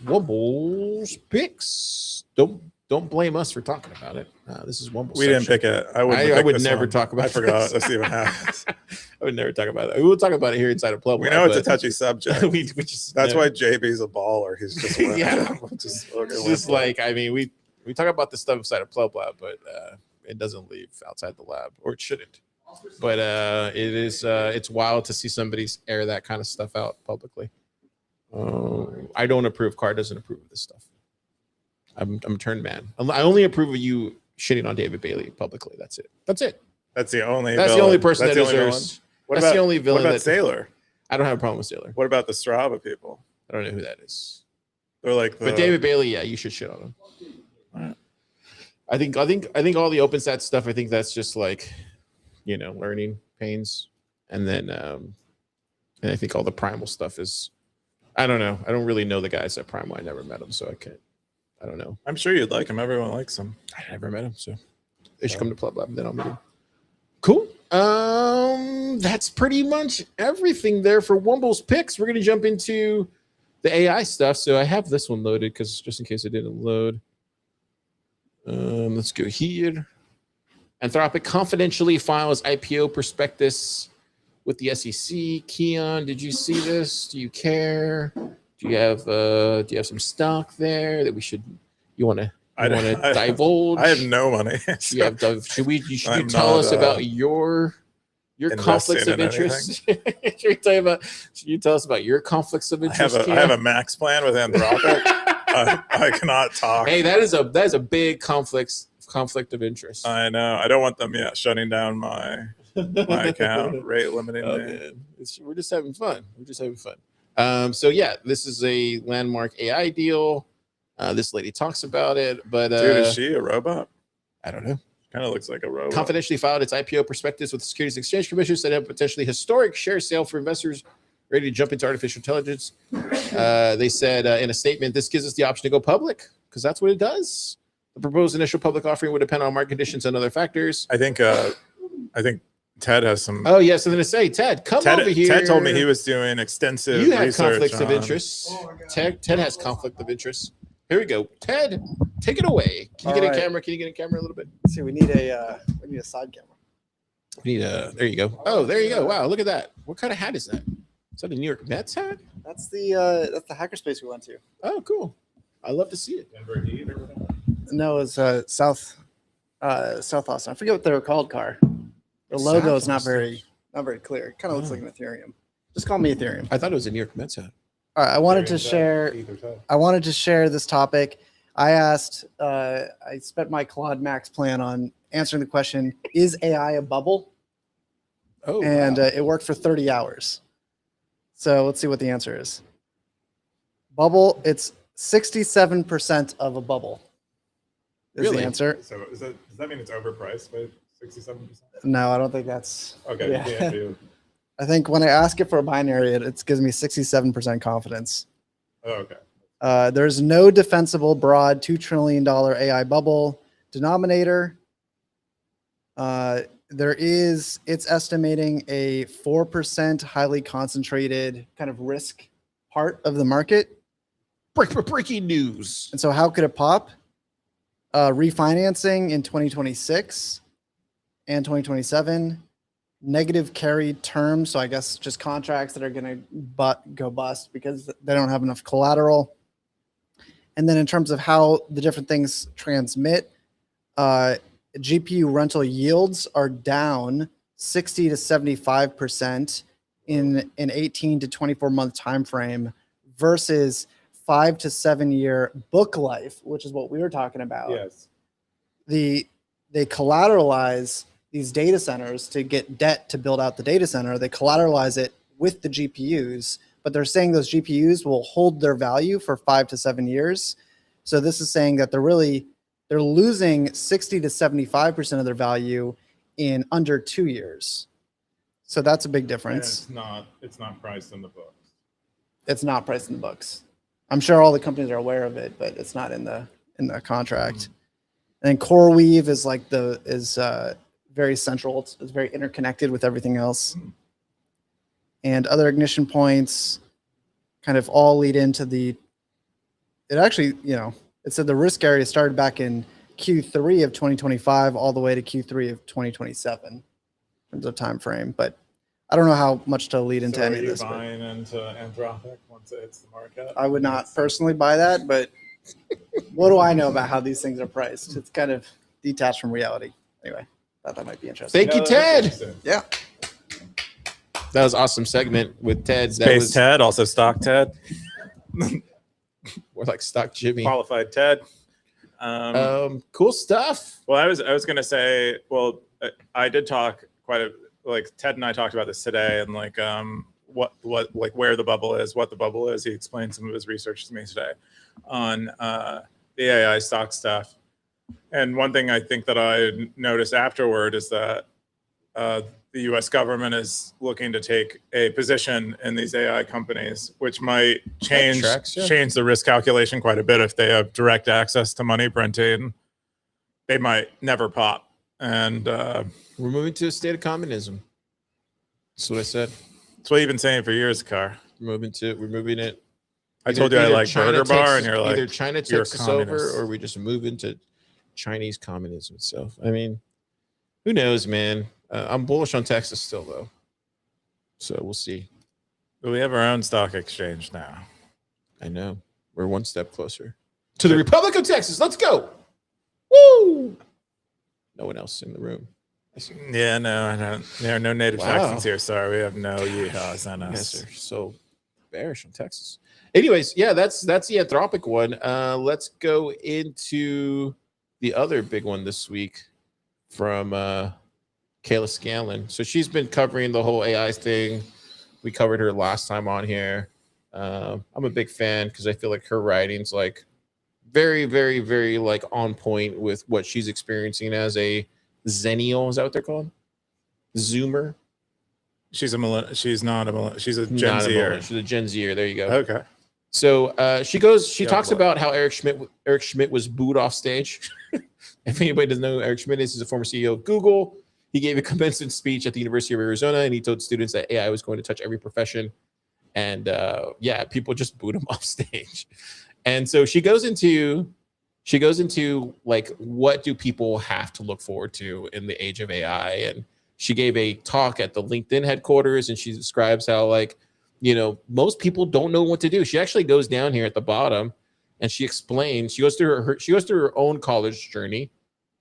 Wumble's picks. Don't blame us for talking about it. This is Wumble's. We didn't pick it. I would never talk about. I forgot. This. Let's see what happens. I would never talk about it. We will talk about it here inside of Plub. We know it's a touchy subject. That's why why JB's a baller. He's just yeah. just like, I mean, we talk about this stuff inside of Plub Lab, but it doesn't leave outside the lab, or it shouldn't. But it's wild to see somebody air that kind of stuff out publicly. I don't approve. Carr doesn't approve of this stuff. I'm a turned man. I only approve of you shitting on David Bailey publicly. That's it. That's the only. That's the only person that deserves. That's the only villain. What about Sailor? I don't have a problem with Sailor. What about the Strava people? I don't know who that is. They're but David Bailey, yeah, you should shit on him. Right. I think all the OpenStat stuff. I think that's just like, learning pains, and then and I think all the Primal stuff is. I don't know. I don't really know the guys at Primal. I never met them, so I can't. I don't know. I'm sure you'd like him. Everyone likes him. I never met him, so they should come to Plub Lab, and then I'll meet him. Cool. That's pretty much everything there for Wumble's picks. We're gonna jump into the AI stuff. So I have this one loaded because just in case it didn't load. Let's go here. Anthropic confidentially files IPO prospectus with the SEC. Keyan, did you see this? Do you care? Do you have some stock there that you want to divulge? I have no money. So should you tell us about your conflicts of interest? Should you tell us about your conflicts of interest? I have a max plan with Anthropic. I cannot talk. Hey, that is a big conflict of interest. I know. I don't want them shutting down my account, rate limiting me. Man. We're just having fun. So yeah, this is a landmark AI deal. This lady talks about it, but dude, is she a robot? I don't know. Kind of looks like a robot. Confidentially filed its IPO prospectus with the Securities and Exchange Commission, said a potentially historic share sale for investors ready to jump into artificial intelligence. They said in a statement, this gives us the option to go public because that's what it does. The proposed initial public offering would depend on market conditions and other factors. I think Ted has some. Oh yes, I'm going to say Ted, over here. Ted told me he was doing extensive. You have research conflicts of interest. Oh, Ted has conflict of interest. Here we go. Ted, take it away. Can you get a camera? Can you get a camera a little bit? Let's see, we need a side camera. There you go. Oh, there you go. Wow, look at that. What kind of hat is that? Is that a New York Mets hat? That's the hackerspace we went to. Oh, cool. I love to see it. Denver Heat or whatever. No, it's South Austin. I forget what they were called, Car. The logo is not very clear. It kind of looks like an Ethereum. Just call me Ethereum. I thought it was a New York Mets hat. All right, I wanted to share this topic. I asked, I spent my Claude Max plan on answering the question, is AI a bubble? Oh, And wow. it worked for 30 hours. So let's see what the answer is. Bubble, it's 67% of a bubble is Really? the answer. So does that mean it's overpriced by 67%? No, I don't think that's Okay, yeah. you can't do. I think when I ask it for a binary, it gives me 67% confidence. Oh, okay. There's no defensible broad $2 trillion AI bubble denominator. It's estimating a 4% highly concentrated kind of risk part of the market. Breaking news. And so how could it pop? Refinancing in 2026 and 2027, negative carried terms. So I guess just contracts that are going to go bust because they don't have enough collateral. And then in terms of how the different things transmit, GPU rental yields are down 60 to 75% in an 18 to 24 month time frame versus 5 to 7 year book life, which is what we were talking about. Yes. They collateralize these data centers to get debt to build out the data center. They collateralize it with the GPUs, but they're saying those GPUs will hold their value for 5 to 7 years. So this is saying that they're losing 60 to 75% of their value in under 2 years. So that's a big difference. It's not priced in the books. It's not priced in the books. I'm sure all the companies are aware of it, but it's not in the contract. And CoreWeave is very central. It's very interconnected with everything else. And other ignition points kind of all lead into it actually, it said the risk area started back in Q3 of 2025 all the way to Q3 of 2027 in terms of time frame. But I don't know how much to lead into any of this. Are you buying into Anthropic once it hits the market? I would not personally buy that, but what do I know about how these things are priced? It's kind of detached from reality. Anyway, thought that might be interesting. Thank you, Ted. Yeah. That was an awesome segment with Ted. Space Ted, also Stock Ted. Or like Stock Jimmy. Qualified Ted. Cool stuff. Well, I was gonna say, I did talk Ted and I talked about this today, and what where the bubble is, what the bubble is. He explained some of his research to me today on the AI stock stuff. And one thing I think that I noticed afterward is that the U.S. government is looking to take a position in these AI companies, which might change the risk calculation quite a bit. If they have direct access to money printing, they might never pop. And we're moving to a state of communism. That's what I said. That's what you've been saying for years, Car. We're moving it. I told you I like China Burger Bar, and takes- you're like, either China you're takes us over, communist. or we just move into Chinese communism itself. I mean, who knows, man? I'm bullish on Texas still, though. So we'll see. But we have our own stock exchange now. I know. We're one step closer to the Republic of Texas. Let's go. Woo! No one else in the room. Yeah, no, I don't. There are no native Wow. Texans here. Sorry, we have no yeehaws on You us. guys are so bearish on Texas. Anyways, yeah, that's the Anthropic one. Let's go into the other big one this week from Kayla Scanlon. So she's been covering the whole AI thing. We covered her last time on here. I'm a big fan because I feel like her writing's like very, very, very like on point with what she's experiencing as a Zennial. Is that what they're called? Zoomer. She's not a millennial. She's a Gen Not a Zer. millennial. She's a Gen Zer. There you go. Okay. So she Young talks blood. about how Eric Schmidt was booed off stage. If anybody doesn't know who Eric Schmidt is, he's a former CEO of Google. He gave a commencement speech at the University of Arizona, and he told students that AI was going to touch every profession. And people just booed him off stage. And so she goes into like, what do people have to look forward to in the age of AI? And she gave a talk at the LinkedIn headquarters, and she describes how, like, most people don't know what to do. She actually goes down here at the bottom, and she explains. She goes through her own college journey,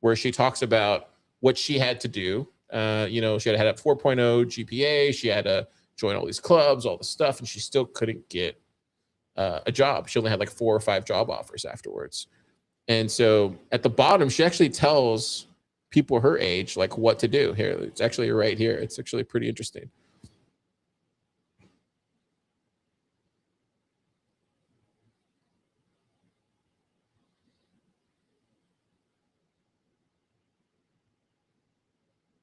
where she talks about what she had to do. She had a 4.0 GPA. She had to join all these clubs, all the stuff, and she still couldn't get a job. She only had like 4 or 5 job offers afterwards. And so at the bottom, she actually tells people her age like what to do. Here, it's actually right here. It's actually pretty interesting.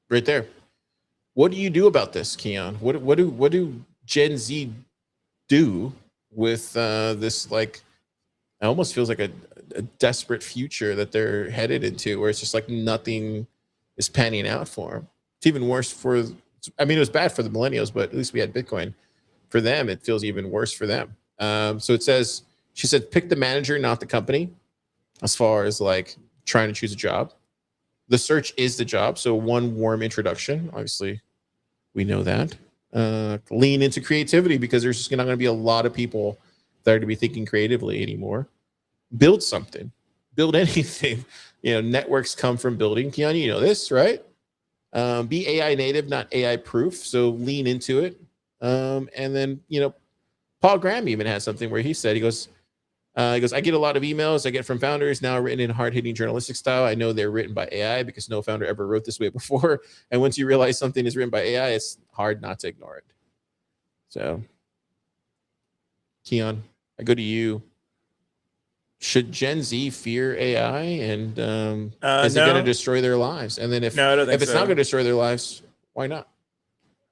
Right there. What do you do about this, Keyan? What do Gen Z do with this? Like, it almost feels like a desperate future that they're headed into, where it's just like nothing is panning out for them. It's even worse for. I mean, it was bad for the millennials, but at least we had Bitcoin. For them, it feels even worse for them. So it says, she said, pick the manager, not the company, as far as like trying to choose a job. The search is the job. So one warm introduction, obviously, we know that. Lean into creativity, because there's just not going to be a lot of people that are going to be thinking creatively anymore. Build something, build anything. Networks come from building. Keyan, you know this, right? Be AI native, not AI proof. So lean into it. And then, Paul Graham even has something where he goes, I get a lot of emails I get from founders now written in hard-hitting journalistic style. I know they're written by AI because no founder ever wrote this way before. And once you realize something is written by AI, it's hard not to ignore it. So, Keyan, I go to you. Should Gen Z fear AI, and is it going to destroy their lives? And then if it's not going to destroy their lives, why not?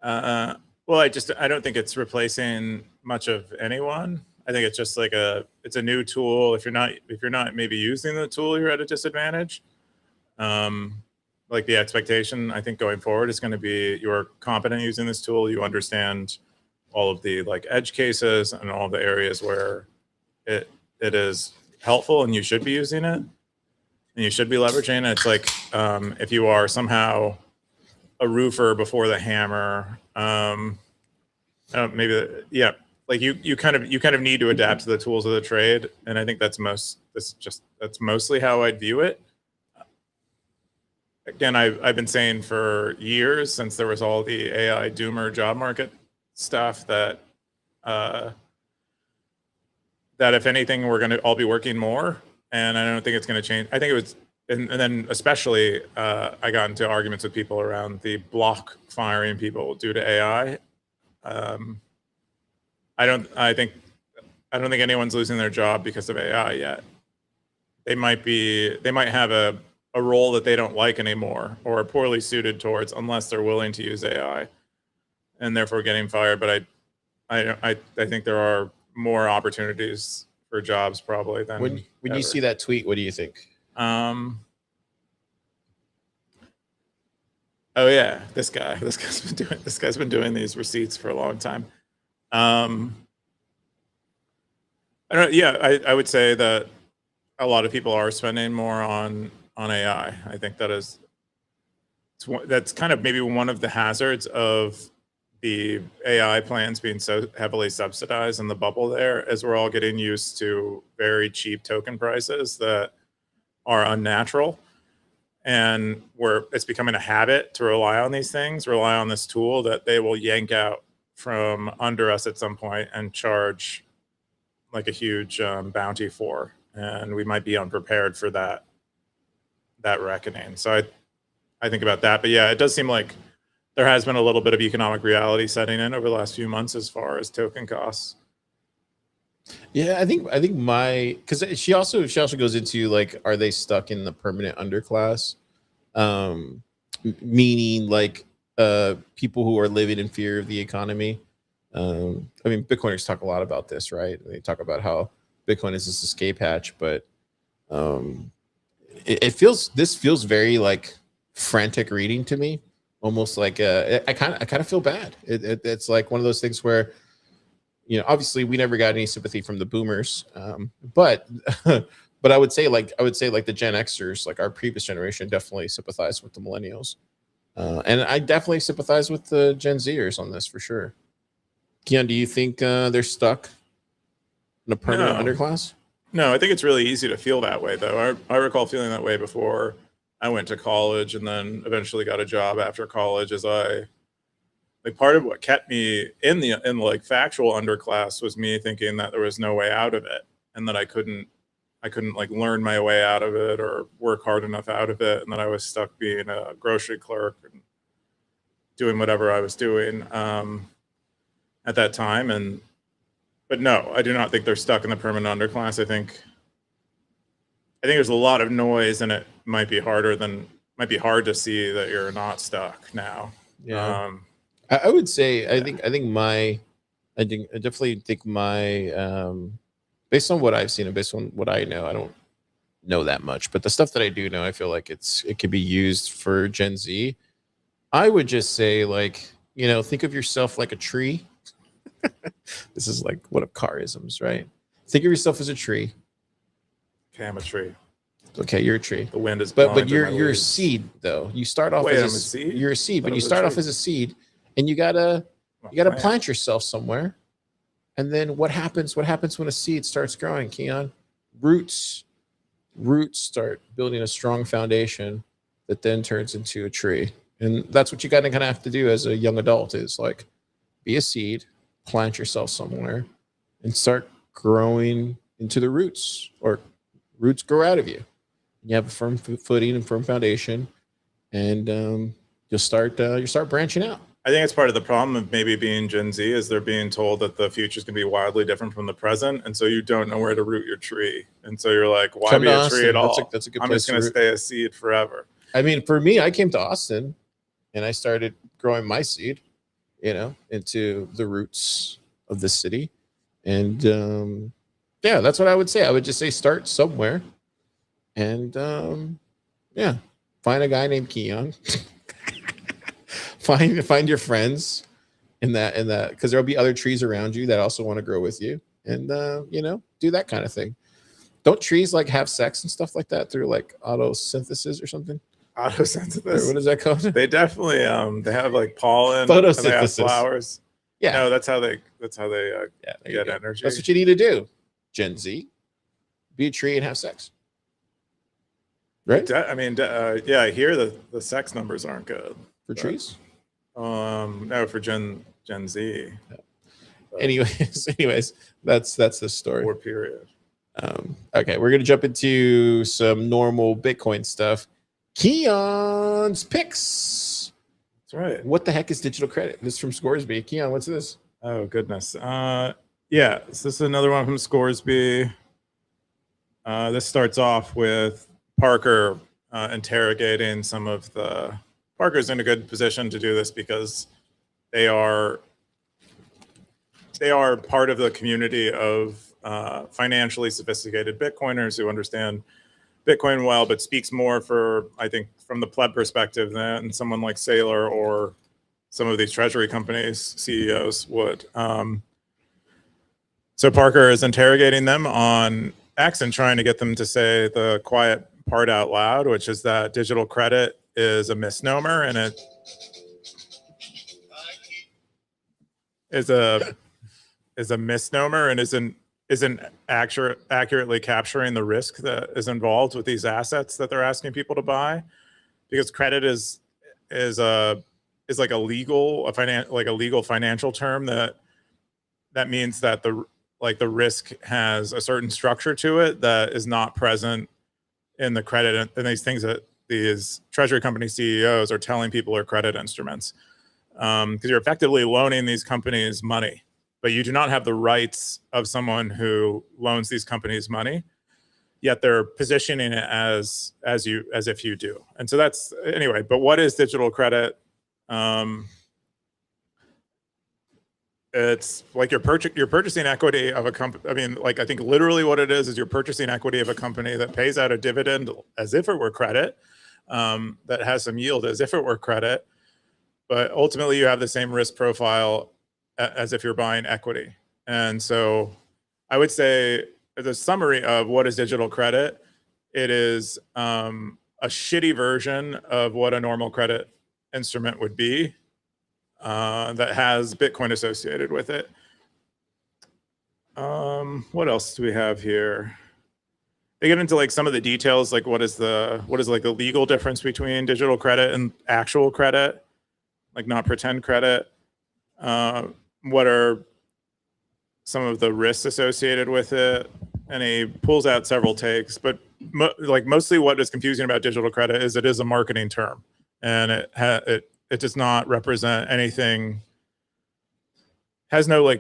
Well, I don't think it's replacing much of anyone. I think it's just like it's a new tool. If you're not maybe using the tool, you're at a disadvantage. Like the expectation, I think going forward is going to be you're competent using this tool. You understand all of the like edge cases and all the areas where it is helpful, and you should be using it, and you should be leveraging it. It's like if you are somehow a roofer before the hammer, like you kind of need to adapt to the tools of the trade, and I think that's mostly how I'd view it. Again, I've been saying for years, since there was all the AI doomer job market stuff, that if anything, we're going to all be working more, and I don't think it's going to change. I think it was, and then especially, I got into arguments with people around the block firing people due to AI. I don't think anyone's losing their job because of AI yet. They might have a role that they don't like anymore or are poorly suited towards, unless they're willing to use AI, and therefore getting fired. But I think there are more opportunities for jobs probably than when you see that tweet. What do you think? Oh yeah, this guy's been doing these receipts for a long time. I would say that a lot of people are spending more on AI. I think that's kind of maybe one of the hazards of the AI plans being so heavily subsidized in the bubble there, as we're all getting used to very cheap token prices that are unnatural. And it's becoming a habit to rely on these things, rely on this tool that they will yank out from under us at some point and charge like a huge bounty for. And we might be unprepared for that reckoning. So I think about that. But yeah, it does seem like there has been a little bit of economic reality setting in over the last few months as far as token costs. Yeah, I think because she also goes into like, are they stuck in the permanent underclass? Meaning like people who are living in fear of the economy. I mean, Bitcoiners talk a lot about this, right? They talk about how Bitcoin is this escape hatch, but this feels very like frantic reading to me, almost like I kind of feel bad. It's like one of those things where, obviously we never got any sympathy from the boomers, but I would say like the Gen Xers, like our previous generation, definitely sympathize with the millennials, and I definitely sympathize with the Gen Zers on this for sure. Keyan, do you think they're stuck in a permanent underclass? No, I think it's really easy to feel that way, though. I recall feeling that way before I went to college, and then eventually got a job after college. Like part of what kept me in like factual underclass was me thinking that there was no way out of it, and that I couldn't I couldn't like learn my way out of it or work hard enough out of it, and then I was stuck being a grocery clerk and doing whatever I was doing at that time. But no, I do not think they're stuck in the permanent underclass. I think there's a lot of noise, and it might be hard to see that you're not stuck now. Yeah. I would say I definitely think my based on what I've seen and based on what I know, I don't know that much, but the stuff that I do know, I feel like it could be used for Gen Z. I would just say, like, think of yourself like a tree. This is like one of carisms, right? Think of yourself as a tree. Okay, I'm a tree. Okay, you're a tree. The wind is but blowing you're through my a leaves. seed though. You start off Wait, as I'm a seed? You're a seed, Thought but I you was a start off tree. as a seed, and you gotta plant yourself somewhere. And then what happens? What happens when a seed starts growing, Keyan? Roots start building a strong foundation that then turns into a tree. And that's what you gotta kind of have to do as a young adult, is like be a seed, plant yourself somewhere, and start growing into the roots, or roots grow out of you. You have a firm footing and firm foundation, and you'll start branching out. I think it's part of the problem of maybe being Gen Z is they're being told that the future is going to be wildly different from the present, and so you don't know where to root your tree, and so you're like, why Come be to a tree Austin. at all? That's a good I'm place just going to root. stay a seed forever. I mean, for me, I came to Austin and I started growing my seed, into the roots of the city. And yeah, that's what I would say. I would just say start somewhere, and yeah, find a guy named Keyan. find your friends in that because there'll be other trees around you that also want to grow with you, and do that kind of thing. Don't trees like have sex and stuff like that through like autosynthesis or something? Or Photosynthesis. what is that called? They definitely they have like pollen. And they have Photosynthesis. flowers. Yeah. No, that's how they Yeah, there you get go. energy. That's what you need to do, Gen Z. Be a tree and have sex. Right? Yeah, I hear the sex numbers aren't good For trees? no, for Gen Z. Anyways, that's the story. Or period. Okay, we're gonna jump into some normal Bitcoin stuff. Keyan's picks. That's right. What the heck is digital credit? This is from Scoresby. Keyan, what's this? Oh goodness. Yeah, so this is another one from Scoresby. This starts off with Parker interrogating some of the. Parker's in a good position to do this because they are part of the community of financially sophisticated Bitcoiners who understand Bitcoin well, but speaks more for, I think, from the pleb perspective than someone like Saylor or some of these treasury companies CEOs would. So Parker is interrogating them on X and trying to get them to say the quiet part out loud, which is that digital credit is a misnomer, and it is a misnomer and isn't accurately capturing the risk that is involved with these assets that they're asking people to buy, because credit is like a legal financial term that means that the risk has a certain structure to it that is not present in the credit and these things that these treasury company CEOs are telling people are credit instruments, because you're effectively loaning these companies money, but you do not have the rights of someone who loans these companies money, yet they're positioning it as if you do. And so that's anyway. But what is digital credit? It's like you're purchasing equity of a company. I mean, like, I think literally what it is you're purchasing equity of a company that pays out a dividend as if it were credit, that has some yield as if it were credit, but ultimately you have the same risk profile as if you're buying equity. And so I would say the summary of what is digital credit, it is a shitty version of what a normal credit instrument would be, that has Bitcoin associated with it. What else do we have here? They get into like some of the details, like what is like the legal difference between digital credit and actual credit, like not pretend credit. What are some of the risks associated with it? and he pulls out several takes. But mostly what is confusing about digital credit is it is a marketing term, and it does not represent anything. Has no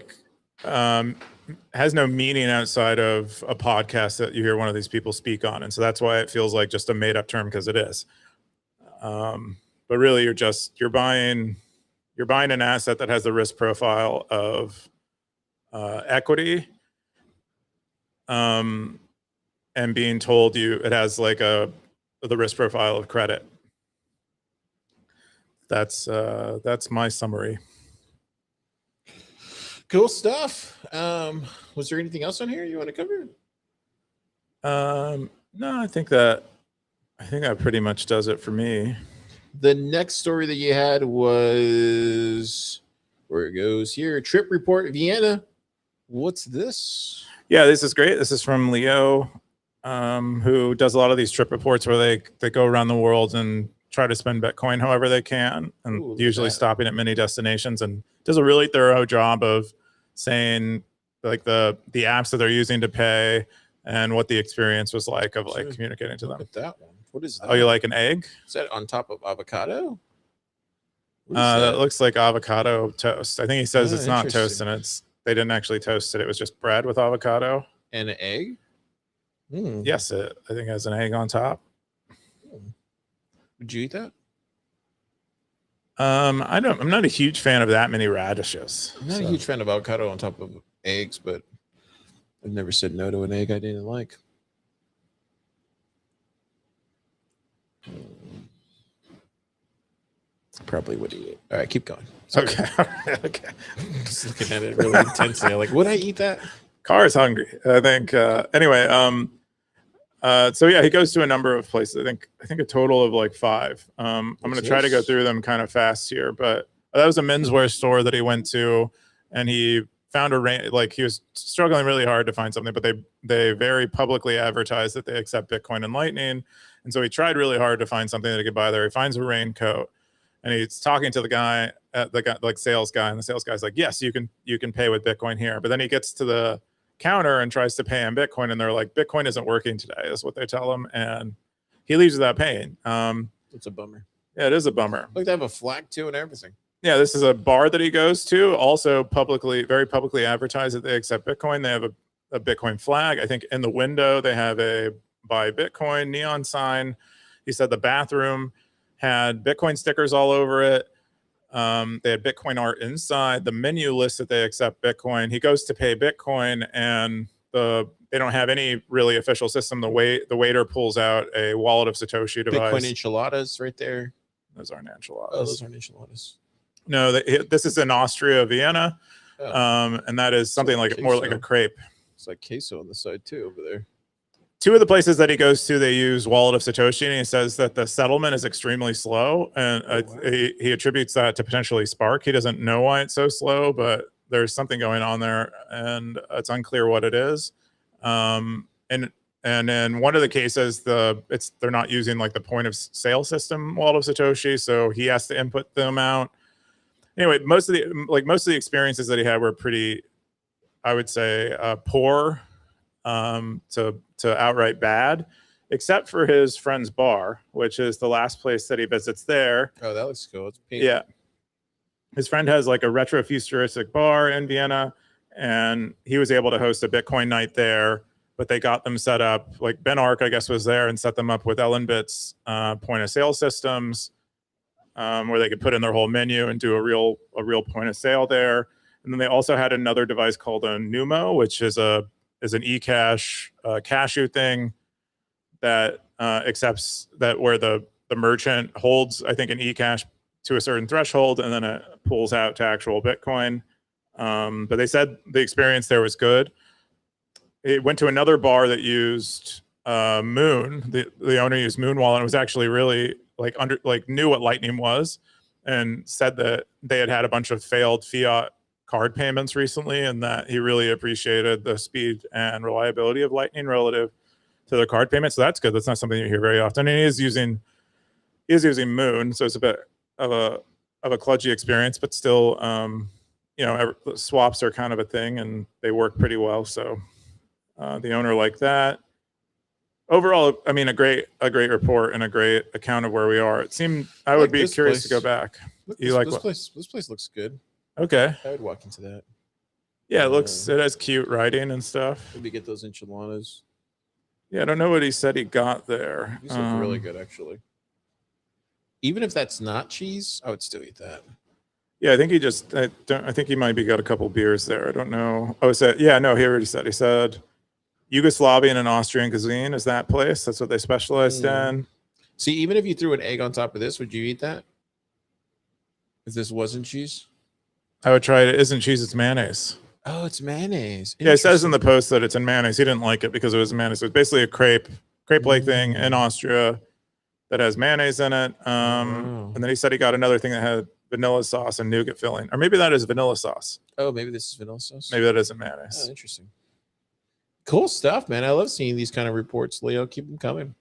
has no meaning outside of a podcast that you hear one of these people speak on, and so that's why it feels like just a made up term, because it is. But really, you're buying an asset that has the risk profile of equity, and being told it has like the risk profile of credit. That's my summary. Cool stuff. Was there anything else on here you want to cover? No, I think that pretty much does it for me. The next story that you had was where it goes here. Trip report Vienna. What's this? Yeah, this is great. This is from Leo, who does a lot of these trip reports where they go around the world and try to spend Bitcoin however they can, and usually stopping at many destinations, and does a really thorough job of saying like the apps that they're using to pay and what the experience was like of like communicating to them. Look at that one. What is that? Oh, you like an egg? Is that on top of avocado? It looks like avocado toast. I think he says it's not toast, interesting. and they didn't actually toast it. It was just bread with avocado. And an egg? Yes, I think it has an egg on top. Would you eat that? I'm not a huge fan of that many radishes. I'm not a huge fan of avocado on top of eggs, but I've never said no to an egg I didn't like. Probably would eat it. All right, keep going. Sorry. Okay. Okay. Just looking at it really intensely. Like, would I eat that? Car's hungry, I think. Anyway, so yeah, he goes to a number of places. I think a total of like 5. I'm going to try to go through them kind of fast here, but that was a menswear store that he went to, and he found he was struggling really hard to find something, but they very publicly advertised that they accept Bitcoin and Lightning, and so he tried really hard to find something that he could buy there. He finds a raincoat, and he's talking to the guy, sales guy, and the sales guy's like, "Yes, you can pay with Bitcoin here," but then he gets to the counter and tries to pay in Bitcoin, and they're like, Bitcoin isn't working today, is what they tell him, and he leaves without paying. It's a bummer. Yeah, it is a bummer. Look, they have a flag too and everything. Yeah, this is a bar that he goes to, also very publicly advertised that they accept Bitcoin. They have a Bitcoin flag. I think in the window they have a buy Bitcoin neon sign. He said the bathroom had Bitcoin stickers all over it. They had Bitcoin art inside. The menu lists that they accept Bitcoin. He goes to pay Bitcoin, and they don't have any really official system. The waiter pulls out a wallet of Satoshi device. Bitcoin enchiladas right there. Those aren't enchiladas. Oh, those aren't enchiladas. No, this is in Austria, Vienna, and that is something like more like a crepe. It's like queso on the side too over there. 2 of the places that he goes to, they use wallet of Satoshi, and he says that the settlement is extremely slow, and he attributes that to potentially Spark. He doesn't know why it's so slow, but there's something going on there, and it's unclear what it is. And in one of the cases, they're not using like the point of sale system wallet of Satoshi, so he has to input the amount. Anyway, most of the experiences that he had were pretty, I would say, poor to outright bad, except for his friend's bar, which is the last place that he visits there. Oh, that looks cool. It's pink. Yeah. His friend has like a retro futuristic bar in Vienna, and he was able to host a Bitcoin night there, but they got them set up. Like Ben Ark, I guess, was there and set them up with Ellenbit's point of sale systems, where they could put in their whole menu and do a real point of sale there. And then they also had another device called a Numo, which is an eCash cashew thing that accepts that where the merchant holds, I think, an eCash to a certain threshold, and then it pulls out to actual Bitcoin. But they said the experience there was good. It went to another bar that used Moon. The owner used Moon Wallet, and was actually really knew what Lightning was, and said that they had a bunch of failed fiat card payments recently, and that he really appreciated the speed and reliability of Lightning relative to their card payments. So that's good. That's not something you hear very often. And he is using Moon, so it's a bit of a kludgy experience, but still, swaps are kind of a thing, and they work pretty well. So The owner liked that. Overall, I mean, a great report and a great account of where we are. It seemed I would be curious to go back. Look, You this, like this what? place? This place looks good. Okay. I would walk into that. Yeah, it has cute writing and stuff. Maybe get those enchiladas. Yeah, I don't know what he said he got there. These look really good, actually. Even if that's not cheese, I would still eat that. Yeah, I think I think he might be got a couple beers there. I don't know. Oh, he already said. He said Yugoslavian and Austrian cuisine is that place. That's what they specialized in. See, even if you threw an egg on top of this, would you eat that? If this wasn't cheese? I would try it. It isn't cheese, it's mayonnaise. Oh, it's mayonnaise. Yeah, it says in the post that it's in mayonnaise. He didn't like it because it was mayonnaise. It's basically a crepe-like thing in Austria that has mayonnaise in it. And then he said he got another thing that had vanilla sauce and nougat filling. Or maybe that is vanilla sauce. Oh, maybe this is vanilla sauce? Maybe that isn't mayonnaise. Oh, interesting. Cool stuff, man. I love seeing these kind of reports, Leo. Keep them coming.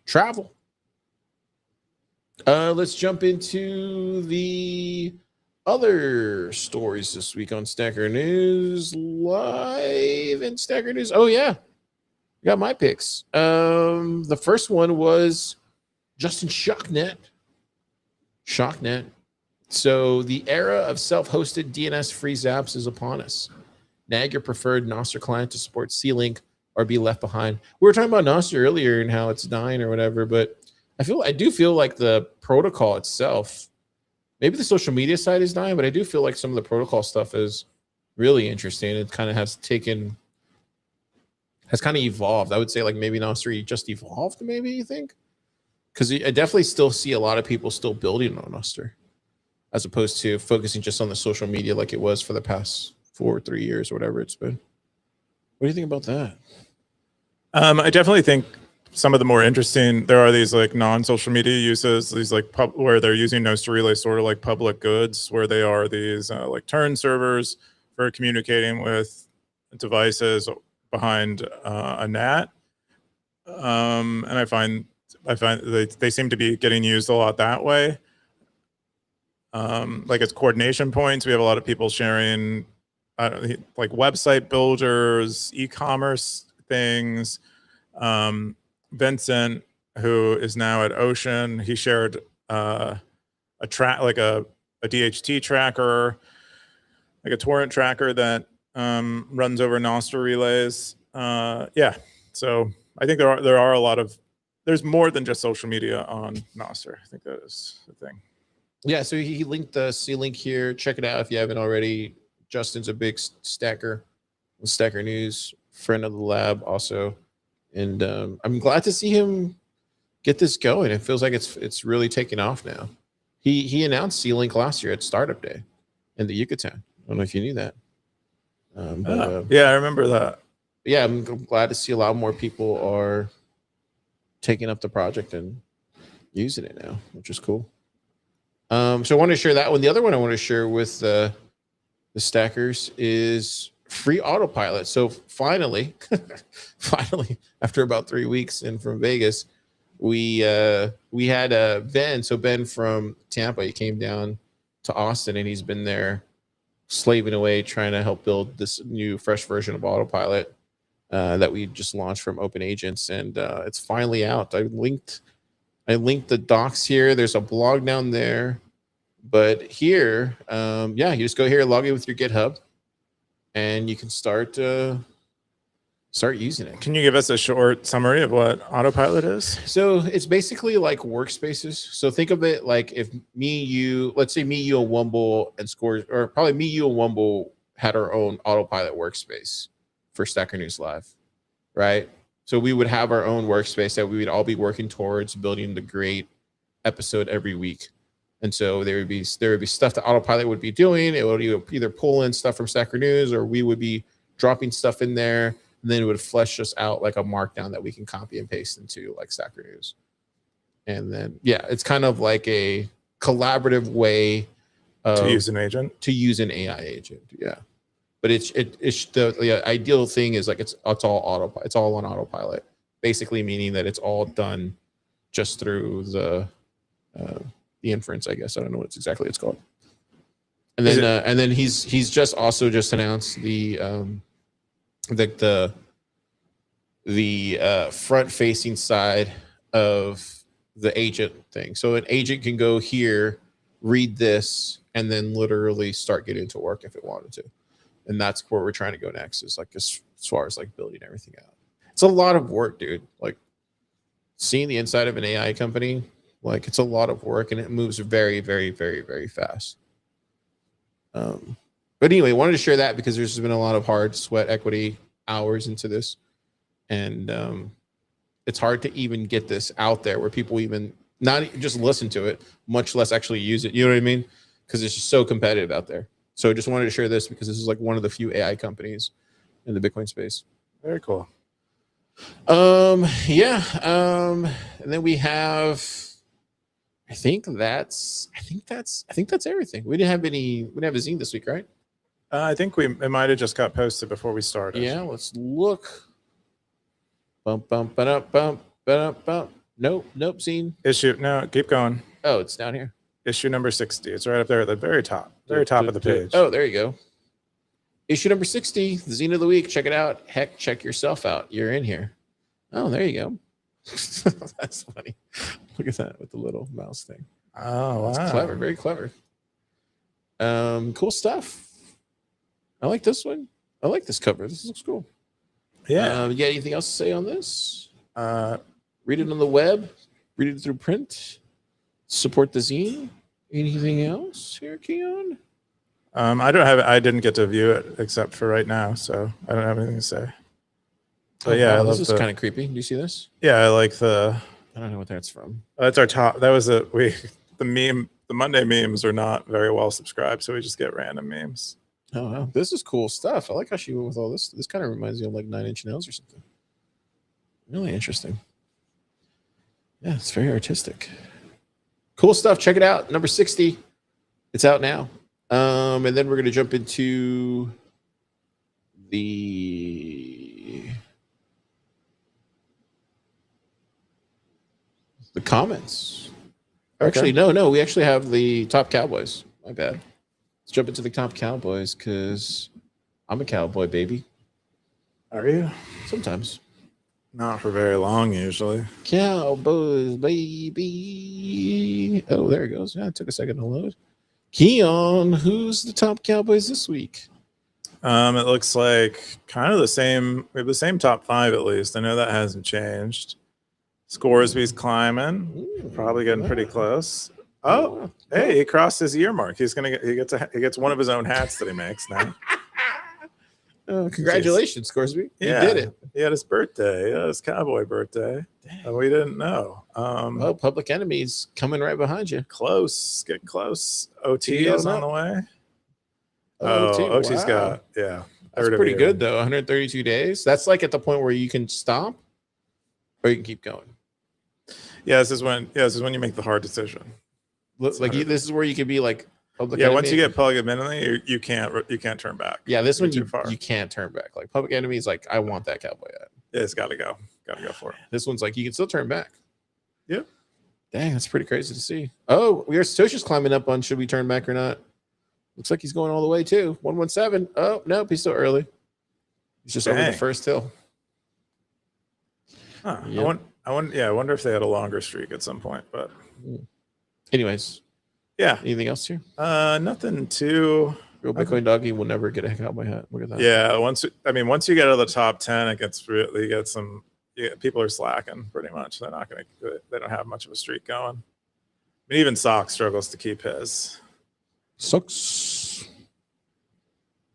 Travel. Let's jump into the other stories this week on Stacker News Live and Stacker News. Oh yeah, got my picks. The first one was Justin Shocknet. So the era of self-hosted DNS-free zaps is upon us. Nag your preferred Nostr client to support C-Link or be left behind. We were talking about Nostr earlier and how it's dying or whatever, but I do feel like the protocol itself, maybe the social media side is dying, but I do feel like some of the protocol stuff is really interesting. It kind of has kind of evolved. I would say like maybe Nostr just evolved, maybe you think? Because I definitely still see a lot of people still building on Nostr as opposed to focusing just on the social media like it was for the past 4 or 3 years or whatever it's been. What do you think about that? I definitely think some of the more interesting, there are these like non-social media uses, these like where they're using Nostr Relay sort of like public goods, where they are these like turn servers for communicating with devices behind a NAT. And I find they seem to be getting used a lot that way. Like it's coordination points. We have a lot of people sharing like website builders, e-commerce things. Vincent, who is now at Ocean, he shared a DHT tracker, like a torrent tracker that runs over Nostr relays. Yeah, so I think there are a lot of, there's more than just social media on Nostr. I think that is the thing. Yeah, so he linked the C-Link here. Check it out if you haven't already. Justin's a big stacker with Stacker News, friend of the lab also. And I'm glad to see him get this going. It feels like it's really taking off now. He announced C-Link last year at Startup Day in the Yucatan. I don't know if you knew that. Yeah, I remember that. Yeah, I'm glad to see a lot more people are taking up the project and using it now, which is cool. So I want to share that one. The other one I want to share with the stackers is free autopilot. So finally, after about 3 weeks in from Vegas, we had Ben. So Ben from Tampa, he came down to Austin and he's been there slaving away trying to help build this new fresh version of autopilot that we just launched from Open Agents, and it's finally out. I linked the docs here. There's a blog down there, but here, yeah, you just go here, log in with your GitHub, and you can start using it. Can you give us a short summary of what autopilot is? So it's basically like workspaces. So think of it like if let's say me, you, and Wumble and Scores, or probably me, you, and Wumble had our own autopilot workspace for Stacker News Live, right? So we would have our own workspace that we would all be working towards building the great episode every week. And so there would be stuff that autopilot would be doing. It would either pull in stuff from Stacker News, or we would be dropping stuff in there, and then it would flesh us out like a markdown that we can copy and paste into like Stacker News. And then, yeah, it's kind of like a collaborative way to use an agent, to use an AI agent. Yeah. But it's the ideal thing is like it's all on autopilot, basically meaning that it's all done just through the inference, I guess. I don't know what exactly it's called. And then he's just announced the the front-facing side of the agent thing. So an agent can go here, read this, and then literally start getting to work if it wanted to. And that's where we're trying to go next, is like as far as like building everything out. It's a lot of work, dude. Like seeing the inside of an AI company, like it's a lot of work and it moves very, very, very, very fast. But anyway, wanted to share that because there's been a lot of hard sweat equity hours into this. And it's hard to even get this out there where people even not just listen to it, much less actually use it. You know what I mean? Because it's just so competitive out there. So I just wanted to share this because this is like one of the few AI companies in the Bitcoin space. Very cool. Yeah. And then we have, I think that's everything. We didn't have a zine this week, right? I think it might have just got posted before we started. Yeah, let's look. Bump, bump, ba-dum, bump, ba-dum, bump. Nope, zine. No, keep going. Oh, it's down here. Issue number 60. It's right up there at the very top of the page. Oh, there you go. Issue number 60, the zine of the week. Check it out. Heck, check yourself out. You're in here. Oh, there you go. That's funny. Look at that with the little mouse thing. Oh, wow. That's clever. Very clever. Cool stuff. I like this one. I like this cover. This looks cool. Yeah. You got anything else to say on this? Read it on the web. Read it through print. Support the zine. Anything else here, Keyan? I didn't get to view it except for right now, so I don't have anything to say. But yeah, this is kind of creepy. Do you see this? Yeah, I like I don't know what that's from. That's our top. That was the meme. The Monday memes are not very well subscribed, so we just get random memes. Oh, wow. This is cool stuff. I like how she went with all this. This kind of reminds me of like 9 Inch Nails or something. Really interesting. Yeah, it's very artistic. Cool stuff. Check it out. Number 60. It's out now. And then we're going to jump into the comments. Okay. Actually, no. We actually have the top Cowboys. My bad. Let's jump into the top Cowboys because I'm a Cowboy, baby. Are you? Sometimes. Not for very long, usually. Cowboys, baby. Oh, there it goes. Yeah, it took a second to load. Keyan, who's the top Cowboys this week? It looks like kind of the same. We have the same top 5 at least. I know that hasn't changed. Scoresby's climbing. Ooh, Probably getting pretty wow. close. Oh, hey, he crossed his year mark. He gets one of his own hats that he makes now. Oh, congratulations, Scoresby. Yeah, You did it. He had his birthday. Yeah, his cowboy birthday. We didn't know. Well, Public Enemy's coming right behind you. Close. Getting close. OT T is on on the up. way. wow. OT's got, yeah. That's pretty good, though. 132 days. That's like at the point where you can stop or you can keep going. Yeah, this is when you make the hard decision. Like this is where you could be like Public Yeah, Enemy. once you get Public Enemy, you can't turn back. Yeah, this one You're you too far. you can't turn back. Like Public Enemy is like, I want that cowboy hat. Yeah, it's got to go for it. This one's like you can still turn back. Yeah. Dang, that's pretty crazy to see. Oh, we are Satoshi's climbing up on should we turn back or not? Looks like he's going all the way too. 117. Oh nope, he's still early. He's just over the first hill. Huh. Yep. I wonder if they had a longer streak at some point, but Anyways, yeah. anything else here? Nothing too. Real Bitcoin doggy will never get a cowboy hat. Look at that. Yeah, once you get out of the top 10, it gets really people are slacking pretty much. They don't have much of a streak going. I mean, even Sock struggles to keep his. Sucks.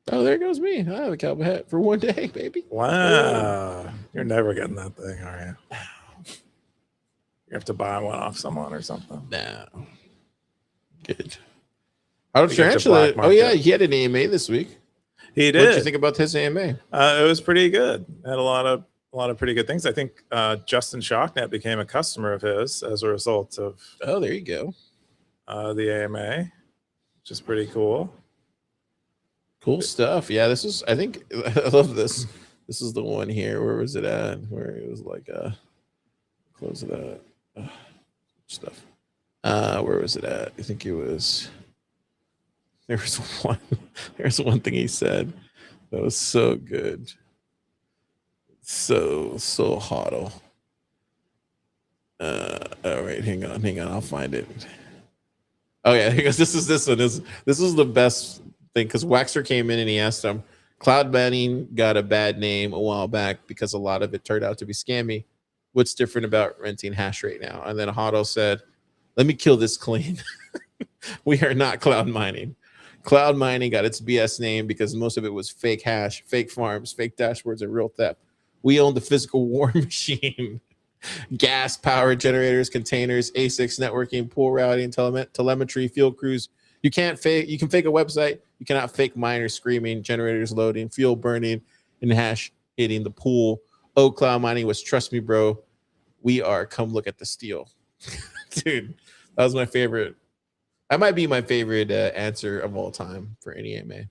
Oh, there goes me. I have a cowboy hat for one day, baby. Wow. You're never getting that thing, are you? You have to buy one off someone or something. No. Good. How did You got your Tarantula? black Oh market. yeah, he had an AMA this week. He What did you did. think about his AMA? It was pretty good. Had a lot of pretty good things. I think Justin Shocknet became a customer of his as a result of Oh, there you go. the AMA, which is pretty cool. Cool stuff. Yeah, this is. I think I love this. This is the one here. Where was it at? Where it was like close it out. Stuff. Where was it at? I think it was. There's one thing he said that was so good. So hot. All right, hang on, I'll find it. Oh yeah, because this is the best thing because Waxer came in and he asked him, cloud mining got a bad name a while back because a lot of it turned out to be scammy. What's different about renting hash rate now? And then Hado said, let me kill this clean. We are not cloud mining. Cloud mining got its BS name because most of it was fake hash, fake farms, fake dashboards, and real theft. We own the physical war machine. Gas power generators, containers, ASICs, networking, pool routing, telemetry, field crews. You can fake a website. You cannot fake miners screaming, generators loading, fuel burning, and hash hitting the pool. Oh, cloud mining was trust me, bro. We are come look at the steel. Dude, that was my favorite. That might be my favorite answer of all time for any AMA.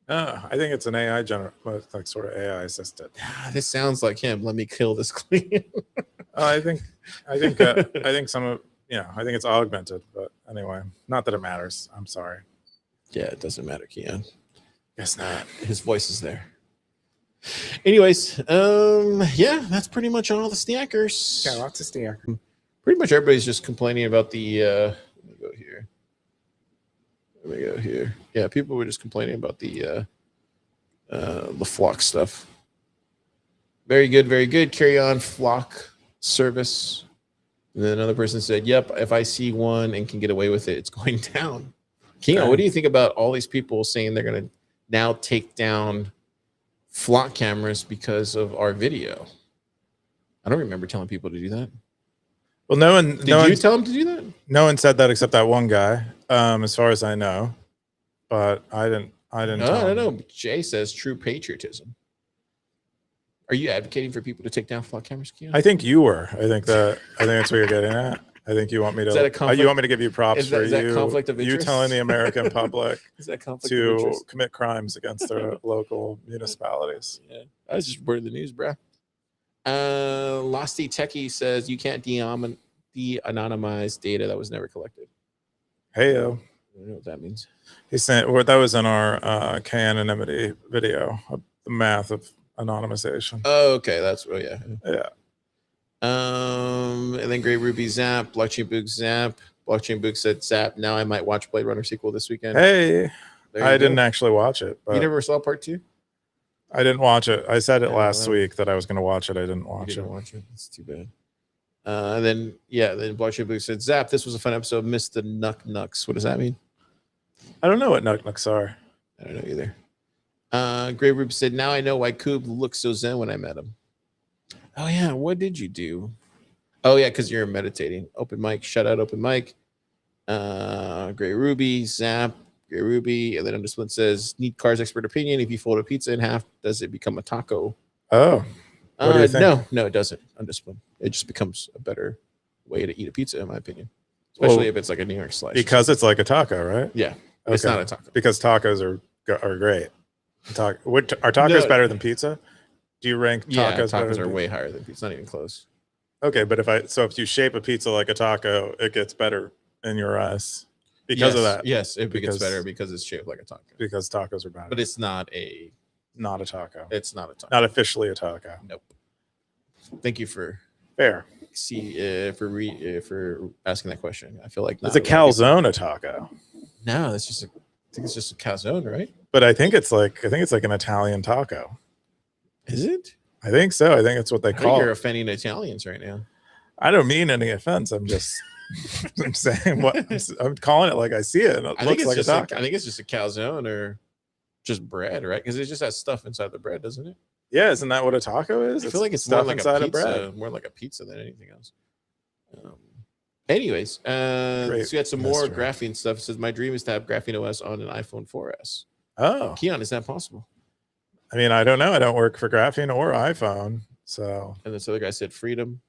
I think it's an AI like sort of AI assistant. This sounds like him. Let me kill this clean. I think some of I think it's augmented, but anyway, not that it matters. I'm sorry. Yeah, it doesn't matter, Keyan. Guess not. His voice is there. Anyways, yeah, that's pretty much all the stackers. Yeah, lots of stacker. Pretty much everybody's just complaining about the let me go here. Yeah, people were just complaining about the flock stuff. Very good. Carry on flock service. And then another person said, yep, if I see one and can get away with it, it's going down. Keyan, what do you think about all these people saying they're going to now take down flock cameras because of our video? I don't remember telling people to do that. Well, no one. Did you tell them to do that? No one said that except that one guy, as far as I know. But I didn't. No. Jay says true patriotism. Are you advocating for people to take down flock cameras, Keyan? I think you were. I think that's what you're getting at. I think you want me to. Is that a conflict? You want me to give you props Is that you conflict of interest? You telling the American public Is that conflict of to interest? commit crimes against their local municipalities. Yeah, I was just word of the news, bro. Losty Techie says you can't de-anonymize data that was never collected. Heyo. I don't know what that means. He sent. Well, that was in our K-anonymity video. The math of anonymization. Oh, okay, that's yeah. Yeah. And then Great Ruby Zap, Blockchain Book Zap. Blockchain Book said Zap. Now I might watch Blade Runner sequel this weekend. Hey, I didn't go. actually watch it. But You never saw part 2? I didn't watch it. I said it Yeah, last well, week that I was going to watch it. I didn't watch You didn't it. watch it. It's too bad. And then Blockchain Book said Zap. This was a fun episode. Missed the Nucks. What does that mean? I don't know what nucks are. I don't know either. Great Ruby said, now I know why Coob looked so zen when I met him. Oh yeah, what did you do? Oh yeah, because you're meditating. Open mic, shout out open mic. Great Ruby, Zap, Great Ruby, and then Undersplit says, need Car's expert opinion. If you fold a pizza in half, does it become a taco? Oh, what do you think? No, it doesn't. Undersplit. It just becomes a better way to eat a pizza, in my opinion. Especially if it's like a New York slice. Because it's like a taco, right? Yeah, it's not a taco. Because tacos are great. Are tacos better than pizza? Do you rank tacos? Yeah, better tacos than are pizza? way higher than pizza. It's not even close. Okay, but if you shape a pizza like a taco, it gets better in your eyes because of that. Yes, it gets better because it's shaped like a taco. Because tacos are better. But it's not a taco. It's not a taco. Not officially a taco. Nope. Thank you for Fair. for asking that question. I feel like It's a calzone a taco. No, that's just I think it's just a calzone, right? But I think it's like an Italian taco. Is it? I think so. I think it's what they I think call you're it. offending Italians right now. I don't mean any offense. I'm just I'm saying what I'm calling it like I see it. And it looks like a taco. I think it's just a calzone or just bread, right? Because it just has stuff inside the bread, doesn't it? Yeah, isn't that what a taco is? I feel like it's stuff more like inside a of pizza, bread. more like a pizza than anything else. Anyways, so we got some more graphene stuff. It says my dream is to have graphene OS on an iPhone 4S. Oh, Keyan, is that possible? I mean, I don't know. I don't work for graphene or iPhone, so. And this other guy said freedom,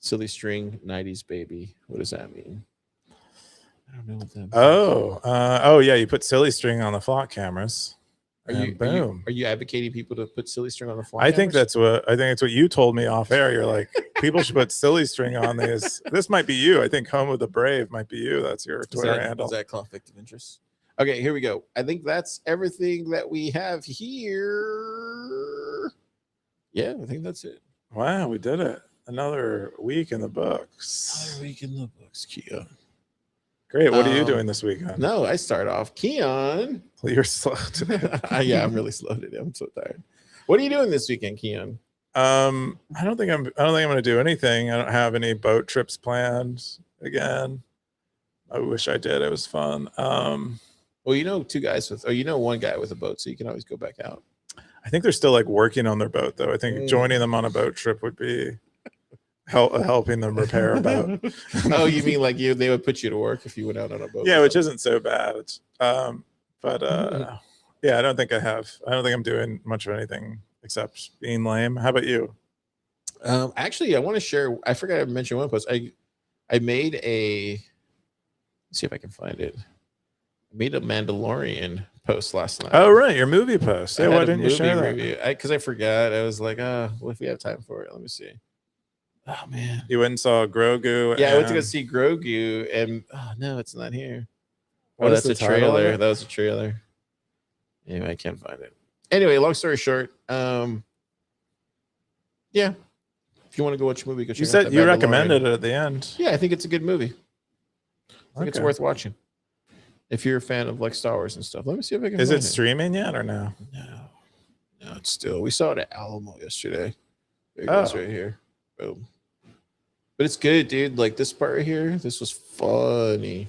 silly string, 90s baby. What does that mean? I don't know what that means. Oh, yeah. You put silly string on the flock cameras. Are you advocating people to put silly string on the flock I think cameras? that's what you told me off air. You're like, people should put silly string on these. This might be you. I think Home of the Brave might be you. That's your Twitter handle. Is that conflict of interest? Okay, here we go. I think that's everything that we have here. Yeah, I think that's it. Wow, we did it. Another week in the books. Another week in the books, Keyan. Great. What are you doing this weekend? No, I start off. Keyan. You're slow today. Yeah, I'm really slow today. I'm so tired. What are you doing this weekend, Keyan? I don't think I'm going to do anything. I don't have any boat trips planned again. I wish I did. It was fun. Well, you know, one guy with a boat, so you can always go back out. I think they're still like working on their boat, though. I think joining them on a boat trip would be helping them repair a boat. Oh, you mean like they would put you to work if you went out on a boat? Yeah, which isn't so bad. Yeah, I don't think I'm doing much of anything except being lame. How about you? Actually, I want to share. I forgot to mention one post. I made a. Let's see if I can find it. I made a Mandalorian post last night. Oh, right, your movie post. Yeah, why didn't you share that? Because I forgot. I was like, well, if we have time for it, let me see. Oh man, you went and saw Grogu. Yeah, I went to go see Grogu, and no, it's not here. That's a trailer. That was a trailer. Anyway, I can't find it. Anyway, long story short, yeah. If you want to go watch a movie, go check You out said that you Mandalorian. recommended it at the end. Yeah, I think it's a good movie. I think it's Okay. worth watching. If you're a fan of like Star Wars and stuff, let me see if I can. Is find it streaming yet or no? No, it's still. We saw it at Alamo yesterday. There it goes right here. Boom. But it's good, dude. Like this part right here, this was funny.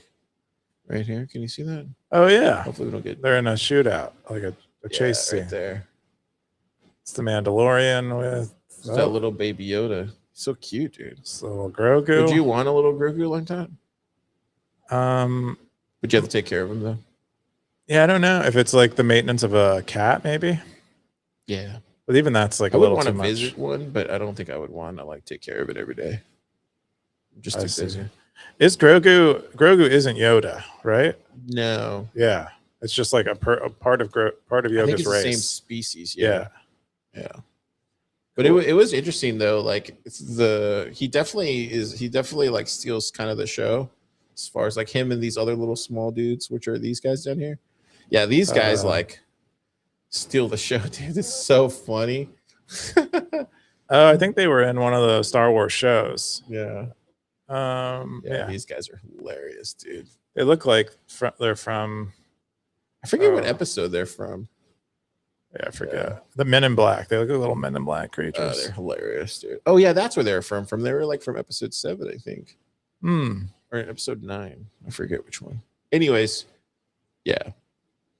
Right here, can you see that? Oh yeah. Hopefully we don't get. They're in a shootout, like a chase scene. Right there. It's the Mandalorian with That little baby Yoda. So cute, dude. It's a little Grogu. Would you want a little Grogu like that? Would you have to take care of him though? Yeah, I don't know if it's like the maintenance of a cat, maybe. Yeah, but even that's like I a would little want too to much. visit one, but I don't think I would want to like take care of it every day. I'm just too busy. Is Grogu isn't Yoda, right? No. Yeah, it's just like a part of Yoda's I think it's race. the same species. Yeah. But cool. it was interesting though. Like he definitely like steals kind of the show as far as like him and these other little small dudes, which are these guys down here. Yeah, these guys like steal the show, dude. It's so funny. I think they were in one of the Star Wars shows. Yeah. Yeah, these guys are hilarious, dude. They look like they're from. I forget what episode they're from. Yeah, I forget. The Men in Black. They look like little Men in Black creatures. Oh, they're hilarious, dude. Oh yeah, that's where they're from. They were like from episode 7, I think. Or episode 9. I forget which one. Anyways, yeah,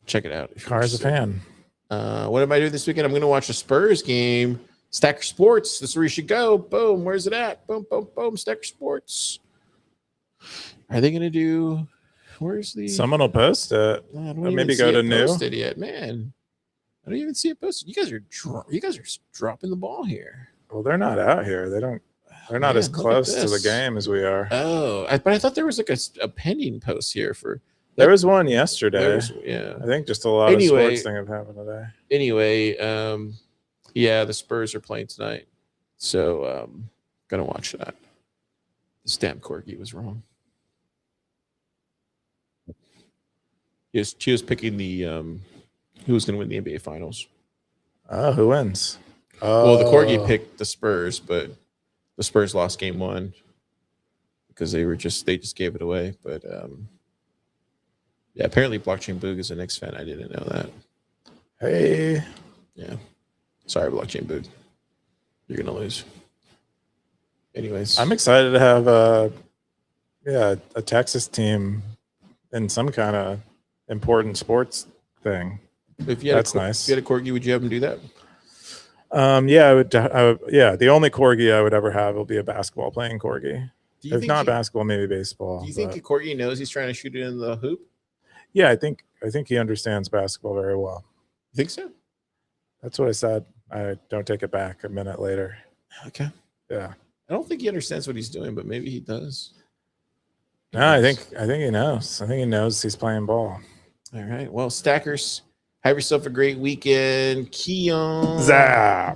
check it out. Car's a fan. What am I doing this weekend? I'm going to watch a Spurs game. Stacker Sports. This is where you should go. Boom. Where's it at? Boom, boom, boom. Stacker Sports. Are they going to do? Where's the? Someone will post it. Or maybe go to new. Posted yet, man. I don't even see it posted. You guys are dropping the ball here. Well, they're not out here. They're not as close to the game as we are. Oh, but I thought there was like a pending post here for. There was one yesterday. Yeah, I think just a lot of sports things have happened today. Anyway, yeah, the Spurs are playing tonight, so gonna watch that. The stamp corgi was wrong. She was picking the who was going to win the NBA Finals. Oh, who wins? Well, the corgi picked the Spurs, but the Spurs lost game 1 because they just gave it away. But yeah, apparently Blockchain Boog is a Knicks fan. I didn't know that. Hey, yeah, sorry, Blockchain Boog, you're gonna lose. Anyways, I'm excited to have a Texas team in some kind of important sports thing. If you had That's nice. If you had a corgi, would you have him do that? Yeah, I would. Yeah, the only corgi I would ever have will be a basketball playing corgi. If not basketball, maybe baseball. Do you think a corgi knows he's trying to shoot it in the hoop? Yeah, I think he understands basketball very well. You think so? That's what I said. I don't take it back a minute later. Okay. Yeah. I don't think he understands what he's doing, but maybe he does. No, I think he knows. I think he knows he's playing ball. All right. Well, Stackers, have yourself a great weekend. Keyan. Zap.